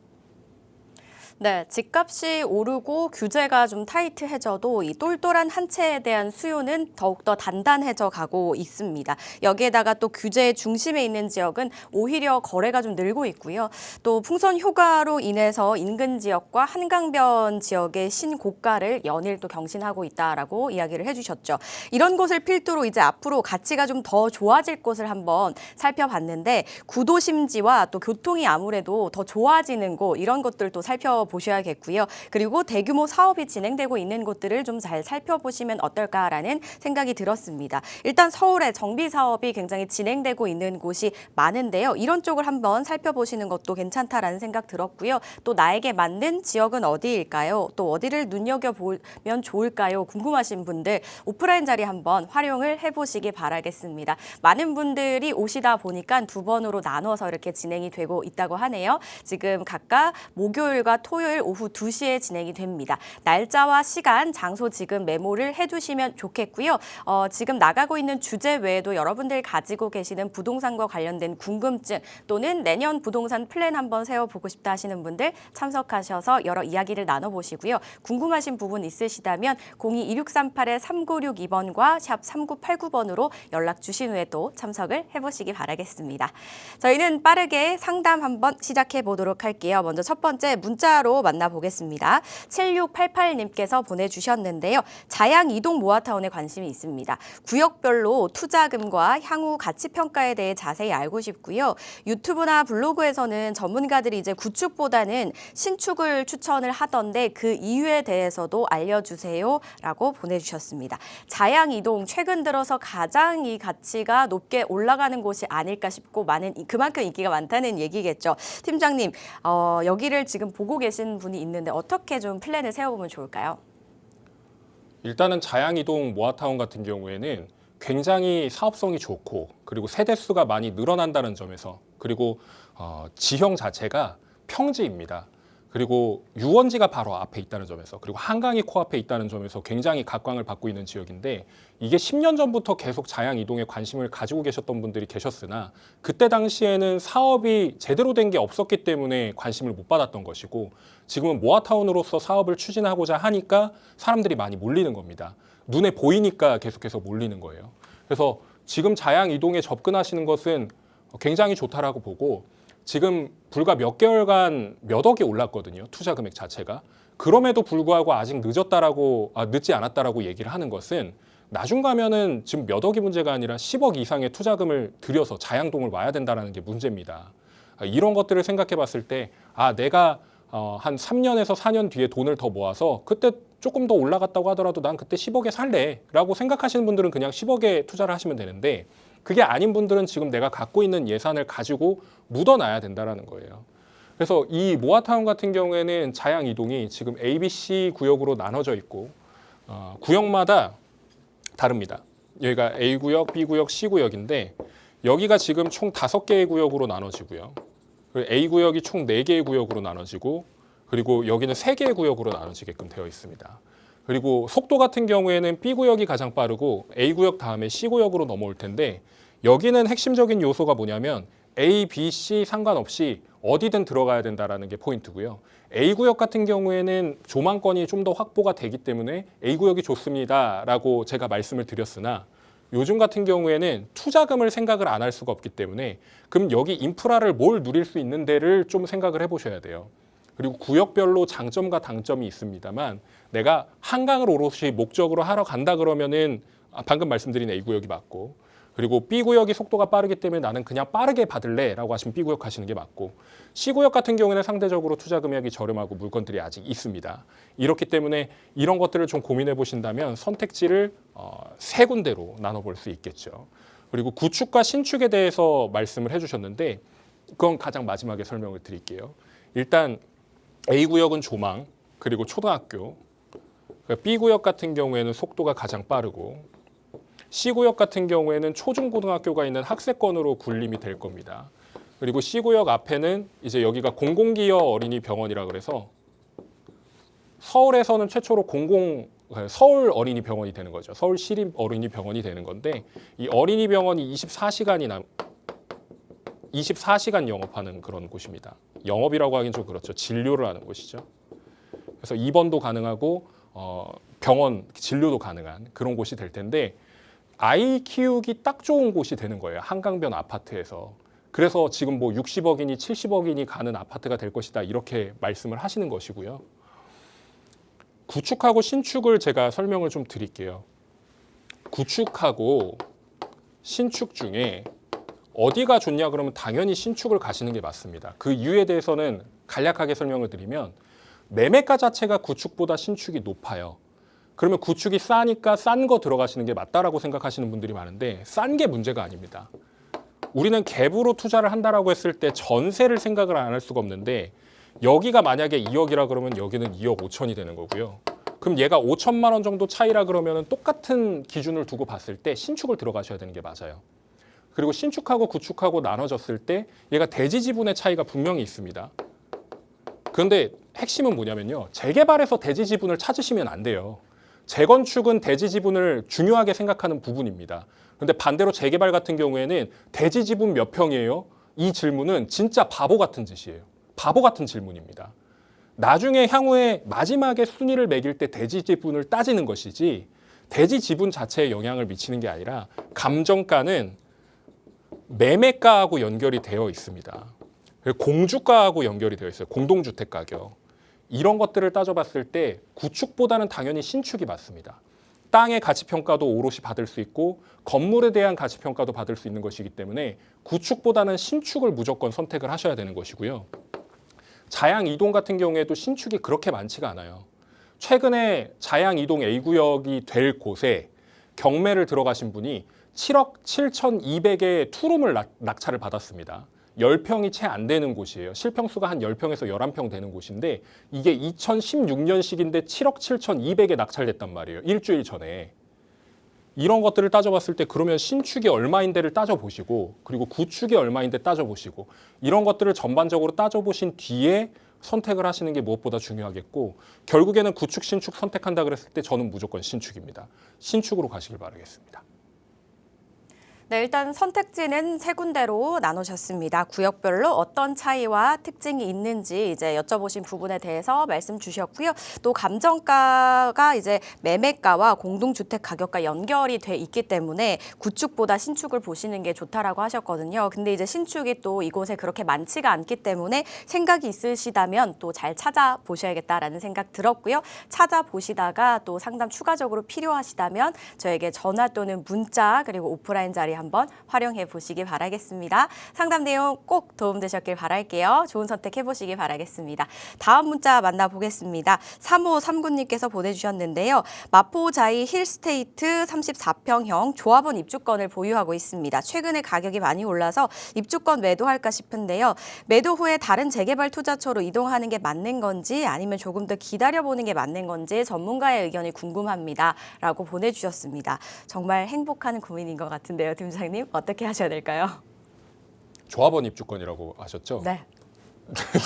네, 집값이 오르고 규제가 좀 타이트해져도 이 똘똘한 한 채에 대한 수요는 더욱더 단단해져 가고 있습니다. 여기에다가 또 규제의 중심에 있는 지역은 오히려 거래가 좀 늘고 있고요. 또 풍선 효과로 인해서 인근 지역과 한강변 지역의 신고가를 연일 또 경신하고 있다라고 이야기를 해주셨죠. 이런 곳을 필두로 이제 앞으로 가치가 좀 더 좋아질 곳을 한번 살펴봤는데, 구도심지와 또 교통이 아무래도 더 좋아지는 곳, 이런 것들도 살펴보셔야겠고요. 그리고 대규모 사업이 진행되고 있는 곳들을 좀 잘 살펴보시면 어떨까라는 생각이 들었습니다. 일단 서울에 정비 사업이 굉장히 진행되고 있는 곳이 많은데요. 이런 쪽을 한번 살펴보시는 것도 괜찮다라는 생각 들었고요. 또 나에게 맞는 지역은 어디일까요? 또 어디를 눈여겨보면 좋을까요? 궁금하신 분들 오프라인 자리 한번 활용을 해보시기 바라겠습니다. 많은 분들이 오시다 보니까 두 번으로 나눠서 이렇게 진행이 되고 있다고 하네요. 지금 각각 목요일과 토요일 오후 2시에 진행이 됩니다. 날짜와 시간, 장소 지금 메모를 해두시면 좋겠고요. 지금 나가고 있는 주제 외에도 여러분들이 가지고 계시는 부동산과 관련된 궁금증 또는 내년 부동산 플랜 한번 세워보고 싶다 하시는 분들 참석하셔서 여러 이야기를 나눠보시고요. 궁금하신 부분 있으시다면 02-2638-3962번과 샵 3989번으로 연락 주신 후에 또 참석을 해보시기 바라겠습니다. 저희는 빠르게 상담 한번 시작해 보도록 할게요. 먼저 첫 번째 문자로 만나보겠습니다. 7688님께서 보내주셨는데요. 자양 이동 모아타운에 관심이 있습니다. 구역별로 투자금과 향후 가치 평가에 대해 자세히 알고 싶고요. 유튜브나 블로그에서는 전문가들이 이제 구축보다는 신축을 추천을 하던데 그 이유에 대해서도 알려주세요라고 보내주셨습니다. 자양 이동 최근 들어서 가장 이 가치가 높게 올라가는 곳이 아닐까 싶고 그만큼 인기가 많다는 얘기겠죠. 팀장님, 여기를 지금 보고 계신 분이 있는데 어떻게 좀 플랜을 세워보면 좋을까요? 일단은 자양이동 모아타운 같은 경우에는 굉장히 사업성이 좋고, 그리고 세대수가 많이 늘어난다는 점에서, 그리고 지형 자체가 평지입니다. 그리고 유원지가 바로 앞에 있다는 점에서, 그리고 한강이 코앞에 있다는 점에서 굉장히 각광을 받고 있는 지역인데, 이게 10년 전부터 계속 자양 이동에 관심을 가지고 계셨던 분들이 계셨으나 그때 당시에는 사업이 제대로 된 게 없었기 때문에 관심을 못 받았던 것이고, 지금은 모아타운으로서 사업을 추진하고자 하니까 사람들이 많이 몰리는 겁니다. 눈에 보이니까 계속해서 몰리는 거예요. 그래서 지금 자양 이동에 접근하시는 것은 굉장히 좋다라고 보고, 지금 불과 몇 개월간 몇 억이 올랐거든요. 투자 금액 자체가. 그럼에도 불구하고 아직 늦지 않았다라고 얘기를 하는 것은, 나중 가면은 지금 몇 억이 문제가 아니라 10억 이상의 투자금을 들여서 자양동을 와야 된다는 게 문제입니다. 이런 것들을 생각해 봤을 때, 내가 한 3년에서 4년 뒤에 돈을 더 모아서 그때 조금 더 올라갔다고 하더라도 난 그때 10억에 살래 라고 생각하시는 분들은 그냥 10억에 투자를 하시면 되는데, 그게 아닌 분들은 지금 내가 갖고 있는 예산을 가지고 묻어놔야 된다는 거예요. 그래서 이 모아타운 같은 경우에는 자양 이동이 지금 A, B, C 구역으로 나눠져 있고, 구역마다 다릅니다. 여기가 A구역, B구역, C구역인데, 여기가 지금 총 5개의 구역으로 나눠지고요. A구역이 총 4개의 구역으로 나눠지고, 그리고 여기는 3개의 구역으로 나눠지게끔 되어 있습니다. 그리고 속도 같은 경우에는 B구역이 가장 빠르고 A구역 다음에 C구역으로 넘어올 텐데, 여기는 핵심적인 요소가 뭐냐면 A, B, C 상관없이 어디든 들어가야 된다는 게 포인트고요. A구역 같은 경우에는 조망권이 좀 더 확보가 되기 때문에 A구역이 좋습니다라고 제가 말씀을 드렸으나, 요즘 같은 경우에는 투자금을 생각을 안 할 수가 없기 때문에, 그럼 여기 인프라를 뭘 누릴 수 있는 데를 좀 생각을 해보셔야 돼요. 그리고 구역별로 장점과 단점이 있습니다만, 내가 한강을 오롯이 목적으로 하러 간다 그러면은 방금 말씀드린 A구역이 맞고, 그리고 B구역이 속도가 빠르기 때문에 나는 그냥 빠르게 받을래 라고 하시면 B구역 가시는 게 맞고, C구역 같은 경우에는 상대적으로 투자 금액이 저렴하고 물건들이 아직 있습니다. 이렇기 때문에 이런 것들을 좀 고민해 보신다면 선택지를 3군데로 나눠볼 수 있겠죠. 그리고 구축과 신축에 대해서 말씀을 해주셨는데, 그건 가장 마지막에 설명을 드릴게요. 일단 A구역은 조망, 그리고 초등학교. 그러니까 B구역 같은 경우에는 속도가 가장 빠르고 C구역 같은 경우에는 초중고등학교가 있는 학세권으로 군림이 될 겁니다. 그리고 C구역 앞에는 이제 여기가 공공기여 어린이 병원이라 그래서 서울에서는 최초로 서울 어린이 병원이 되는 거죠. 서울 시립 어린이 병원이 되는 건데 이 어린이 병원이 24시간 영업하는 그런 곳입니다. 영업이라고 하긴 좀 그렇죠. 진료를 하는 곳이죠. 그래서 입원도 가능하고 병원 진료도 가능한 그런 곳이 될 텐데 아이 키우기 딱 좋은 곳이 되는 거예요. 한강변 아파트에서. 그래서 지금 뭐 60억이니 70억이니 가는 아파트가 될 것이다 이렇게 말씀을 하시는 것이고요. 구축하고 신축을 제가 설명을 좀 드릴게요. 구축하고 신축 중에 어디가 좋냐 그러면 당연히 신축을 가시는 게 맞습니다. 그 이유에 대해서는 간략하게 설명을 드리면 매매가 자체가 구축보다 신축이 높아요. 그러면 구축이 싸니까 싼 거 들어가시는 게 맞다라고 생각하시는 분들이 많은데 싼 게 문제가 아닙니다. 우리는 갭으로 투자를 한다라고 했을 때 전세를 생각을 안 할 수가 없는데 여기가 만약에 2억이라 그러면 여기는 2억 5천이 되는 거고요. 그럼 얘가 5천만 원 정도 차이라 그러면 똑같은 기준을 두고 봤을 때 신축을 들어가셔야 되는 게 맞아요. 그리고 신축하고 구축하고 나눠졌을 때 얘가 대지 지분의 차이가 분명히 있습니다. 그런데 핵심은 뭐냐면요. 재개발에서 대지 지분을 찾으시면 안 돼요. 재건축은 대지 지분을 중요하게 생각하는 부분입니다. 그런데 반대로 재개발 같은 경우에는 대지 지분 몇 평이에요? 이 질문은 진짜 바보 같은 짓이에요. 바보 같은 질문입니다. 나중에 향후에 마지막에 순위를 매길 때 대지 지분을 따지는 것이지 대지 지분 자체에 영향을 미치는 게 아니라 감정가는 매매가하고 연결이 되어 있습니다. 공주가하고 연결이 되어 있어요. 공동주택 가격. 이런 것들을 따져봤을 때 구축보다는 당연히 신축이 맞습니다. 땅의 가치평가도 오롯이 받을 수 있고 건물에 대한 가치평가도 받을 수 있는 것이기 때문에 구축보다는 신축을 무조건 선택을 하셔야 되는 것이고요. 자양 이동 같은 경우에도 신축이 그렇게 많지가 않아요. 최근에 자양 이동 A구역이 될 곳에 경매를 들어가신 분이 7억 7,200의 투룸을 낙찰을 받았습니다. 10평이 채 안 되는 곳이에요. 실평수가 한 10평에서 11평 되는 곳인데 이게 2016년식인데 7억 7,200에 낙찰됐단 말이에요. 일주일 전에. 이런 것들을 따져봤을 때 그러면 신축이 얼마인데를 따져보시고 그리고 구축이 얼마인데 따져보시고 이런 것들을 전반적으로 따져보신 뒤에 선택을 하시는 게 무엇보다 중요하겠고 결국에는 구축, 신축 선택한다 그랬을 때 저는 무조건 신축입니다. 신축으로 가시길 바라겠습니다. 네, 일단 선택지는 세 군데로 나누셨습니다. 구역별로 어떤 차이와 특징이 있는지 이제 여쭤보신 부분에 대해서 말씀 주셨고요. 또 감정가가 이제 매매가와 공동주택 가격과 연결이 돼 있기 때문에 구축보다 신축을 보시는 게 좋다라고 하셨거든요. 근데 이제 신축이 또 이곳에 그렇게 많지가 않기 때문에 생각이 있으시다면 또 잘 찾아보셔야겠다라는 생각 들었고요. 찾아보시다가 또 상담 추가적으로 필요하시다면 저에게 전화 또는 문자 그리고 오프라인 자리 한번 활용해 보시기 바라겠습니다. 상담 내용 꼭 도움되셨길 바랄게요. 좋은 선택해 보시기 바라겠습니다. 다음 문자 만나보겠습니다. 3539님께서 보내주셨는데요. 마포자이 힐스테이트 34평형 조합원 입주권을 보유하고 있습니다. 최근에 가격이 많이 올라서 입주권 매도할까 싶은데요. 매도 후에 다른 재개발 투자처로 이동하는 게 맞는 건지 아니면 조금 더 기다려보는 게 맞는 건지 전문가의 의견이 궁금합니다. 라고 보내주셨습니다. 정말 행복한 고민인 것 같은데요. 팀장님 어떻게 하셔야 될까요? 조합원 입주권이라고 하셨죠? 네.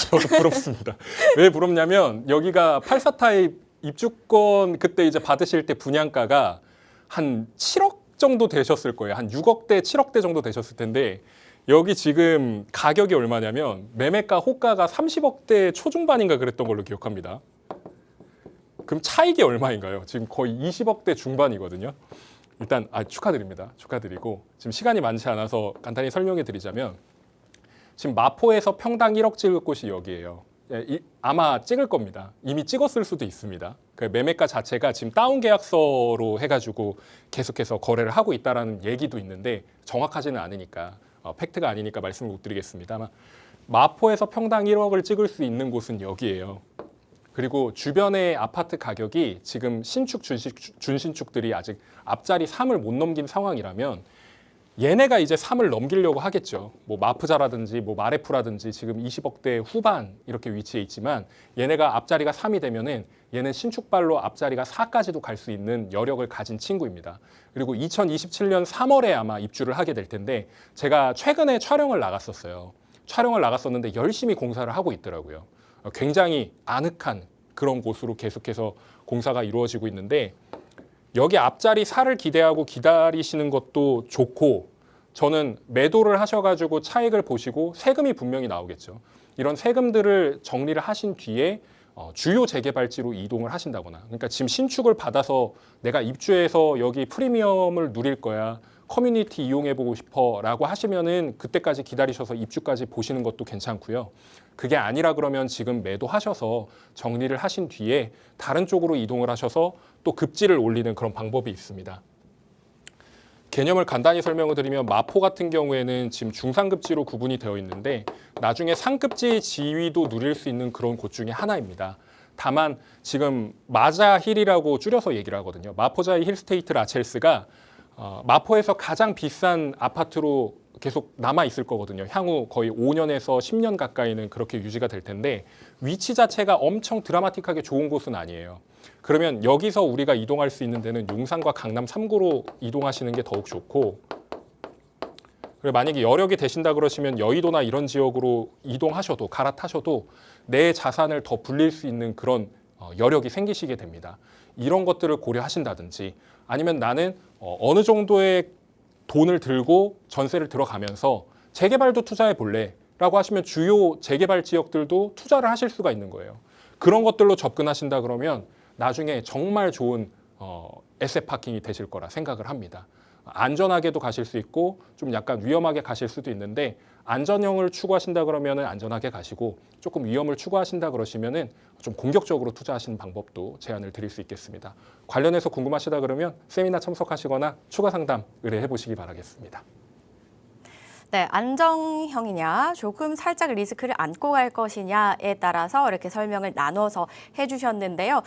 저도 부럽습니다. 왜 부럽냐면 여기가 84 타입 입주권 그때 이제 받으실 때 분양가가 한 7억 정도 되셨을 거예요. 한 6억대, 7억대 정도 되셨을 텐데 여기 지금 가격이 얼마냐면 매매가 호가가 30억대 초중반인가 그랬던 걸로 기억합니다. 그럼 차익이 얼마인가요? 지금 거의 20억대 중반이거든요. 일단 축하드립니다. 축하드리고 지금 시간이 많지 않아서 간단히 설명해 드리자면 지금 마포에서 평당 1억 찍을 곳이 여기예요. 아마 찍을 겁니다. 이미 찍었을 수도 있습니다. 그 매매가 자체가 지금 다운 계약서로 해가지고 계속해서 거래를 하고 있다라는 얘기도 있는데 정확하지는 않으니까 팩트가 아니니까 말씀을 못 드리겠습니다만 마포에서 평당 1억을 찍을 수 있는 곳은 여기예요. 그리고 주변의 아파트 가격이 지금 신축, 준신축들이 아직 앞자리 3을 못 넘긴 상황이라면 얘네가 이제 3을 넘기려고 하겠죠. 뭐 마프자라든지 뭐 마레프라든지 지금 20억대 후반 이렇게 위치해 있지만 얘네가 앞자리가 3이 되면은 얘는 신축발로 앞자리가 4까지도 갈 수 있는 여력을 가진 친구입니다. 그리고 2027년 3월에 아마 입주를 하게 될 텐데 제가 최근에 촬영을 나갔었어요. 촬영을 나갔었는데 열심히 공사를 하고 있더라고요. 굉장히 아늑한 그런 곳으로 계속해서 공사가 이루어지고 있는데 여기 앞자리 4를 기대하고 기다리시는 것도 좋고 저는 매도를 하셔가지고 차익을 보시고 세금이 분명히 나오겠죠. 이런 세금들을 정리를 하신 뒤에 주요 재개발지로 이동을 하신다거나 그러니까 지금 신축을 받아서 내가 입주해서 여기 프리미엄을 누릴 거야. 커뮤니티 이용해보고 싶어 라고 하시면은 그때까지 기다리셔서 입주까지 보시는 것도 괜찮고요. 그게 아니라 그러면 지금 매도하셔서 정리를 하신 뒤에 다른 쪽으로 이동을 하셔서 또 급지를 올리는 그런 방법이 있습니다. 개념을 간단히 설명을 드리면 마포 같은 경우에는 지금 중상급지로 구분이 되어 있는데 나중에 상급지 지위도 누릴 수 있는 그런 곳 중에 하나입니다. 다만 지금 마자힐이라고 줄여서 얘기를 하거든요. 마포자이 힐스테이트 라첼스가 마포에서 가장 비싼 아파트로 계속 남아 있을 거거든요. 향후 거의 5년에서 10년 가까이는 그렇게 유지가 될 텐데 위치 자체가 엄청 드라마틱하게 좋은 곳은 아니에요. 그러면 여기서 우리가 이동할 수 있는 데는 용산과 강남 3구로 이동하시는 게 더욱 좋고 그리고 만약에 여력이 되신다 그러시면 여의도나 이런 지역으로 이동하셔도 갈아타셔도 내 자산을 더 불릴 수 있는 그런 여력이 생기시게 됩니다. 이런 것들을 고려하신다든지 아니면 나는 어느 정도의 돈을 들고 전세를 들어가면서 재개발도 투자해 볼래 라고 하시면 주요 재개발 지역들도 투자를 하실 수가 있는 거예요. 그런 것들로 접근하신다 그러면 나중에 정말 좋은 에셋 파킹이 되실 거라 생각을 합니다. 안전하게도 가실 수 있고 좀 약간 위험하게 가실 수도 있는데 안전형을 추구하신다 그러면은 안전하게 가시고 조금 위험을 추구하신다 그러시면은 좀 공격적으로 투자하시는 방법도 제안을 드릴 수 있겠습니다. 관련해서 궁금하시다 그러면 세미나 참석하시거나 추가 상담 의뢰해 보시기 바라겠습니다. 네, 안정형이냐, 조금 살짝 리스크를 안고 갈 것이냐에 따라서 이렇게 설명을 나눠서 해주셨는데요.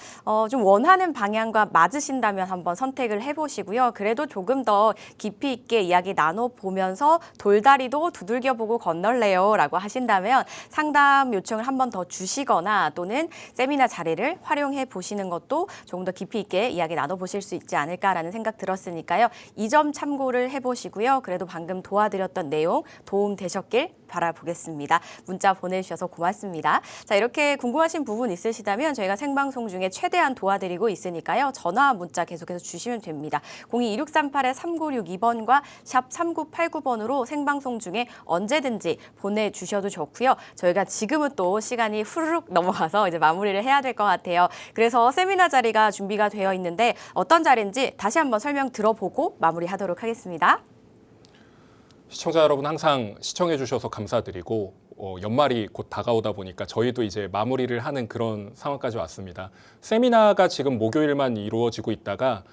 좀 원하는 방향과 맞으신다면 한번 선택을 해보시고요. 그래도 조금 더 깊이 있게 이야기 나눠보면서 돌다리도 두들겨보고 건널래요 라고 하신다면 상담 요청을 한 번 더 주시거나 또는 세미나 자리를 활용해 보시는 것도 조금 더 깊이 있게 이야기 나눠보실 수 있지 않을까라는 생각 들었으니까요. 이 점 참고를 해보시고요. 그래도 방금 도와드렸던 내용 도움 되셨길 바라보겠습니다. 문자 보내주셔서 고맙습니다. 자, 이렇게 궁금하신 부분 있으시다면 저희가 생방송 중에 최대한 도와드리고 있으니까요. 전화 문자 계속해서 주시면 됩니다. 02-2638-3962번과 샵 3989번으로 생방송 중에 언제든지 보내주셔도 좋고요. 저희가 지금은 또 시간이 후루룩 넘어가서 이제 마무리를 해야 될 것 같아요. 그래서 세미나 자리가 준비가 되어 있는데 어떤 자리인지 다시 한번 설명 들어보고 마무리하도록 하겠습니다. 시청자 여러분 항상 시청해 주셔서 감사드리고 연말이 곧 다가오다 보니까 저희도 이제 마무리를 하는 그런 상황까지 왔습니다. 세미나가 지금 목요일만 이루어지고 있다가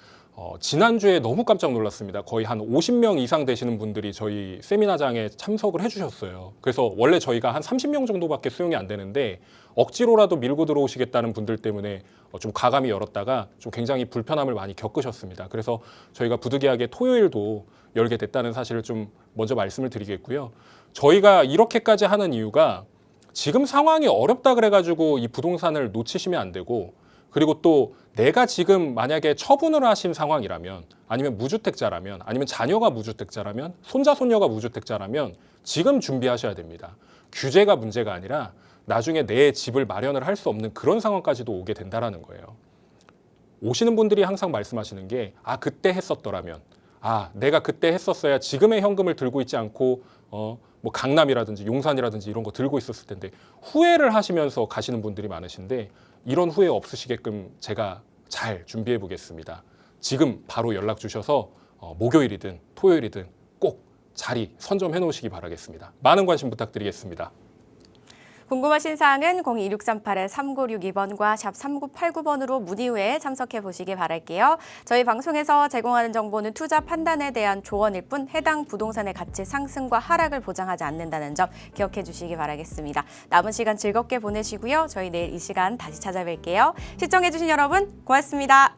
지난주에 너무 깜짝 놀랐습니다. 거의 한 50명 이상 되시는 분들이 저희 세미나장에 참석을 해주셨어요. 그래서 원래 저희가 한 30명 정도밖에 수용이 안 되는데 억지로라도 밀고 들어오시겠다는 분들 때문에 좀 과감히 열었다가 좀 굉장히 불편함을 많이 겪으셨습니다. 그래서 저희가 부득이하게 토요일도 열게 됐다는 사실을 좀 먼저 말씀을 드리겠고요. 저희가 이렇게까지 하는 이유가 지금 상황이 어렵다 그래가지고 이 부동산을 놓치시면 안 되고 그리고 또 내가 지금 만약에 처분을 하신 상황이라면 아니면 무주택자라면 아니면 자녀가 무주택자라면 손자 손녀가 무주택자라면 지금 준비하셔야 됩니다. 규제가 문제가 아니라 나중에 내 집을 마련을 할 수 없는 그런 상황까지도 오게 된다라는 거예요. 오시는 분들이 항상 말씀하시는 게 그때 했었더라면 내가 그때 했었어야 지금의 현금을 들고 있지 않고 뭐 강남이라든지 용산이라든지 이런 거 들고 있었을 텐데 후회를 하시면서 가시는 분들이 많으신데 이런 후회 없으시게끔 제가 잘 준비해 보겠습니다. 지금 바로 연락 주셔서 목요일이든 토요일이든 꼭 자리 선점해 놓으시기 바라겠습니다. 많은 관심 부탁드리겠습니다. 궁금하신 사항은 02-2638-3962번과 샵 3989번으로 문의 후에 참석해 보시기 바랄게요. 저희 방송에서 제공하는 정보는 투자 판단에 대한 조언일 뿐 해당 부동산의 가치 상승과 하락을 보장하지 않는다는 점 기억해 주시기 바라겠습니다. 남은 시간 즐겁게 보내시고요. 저희 내일 이 시간 다시 찾아뵐게요. 시청해 주신 여러분 고맙습니다.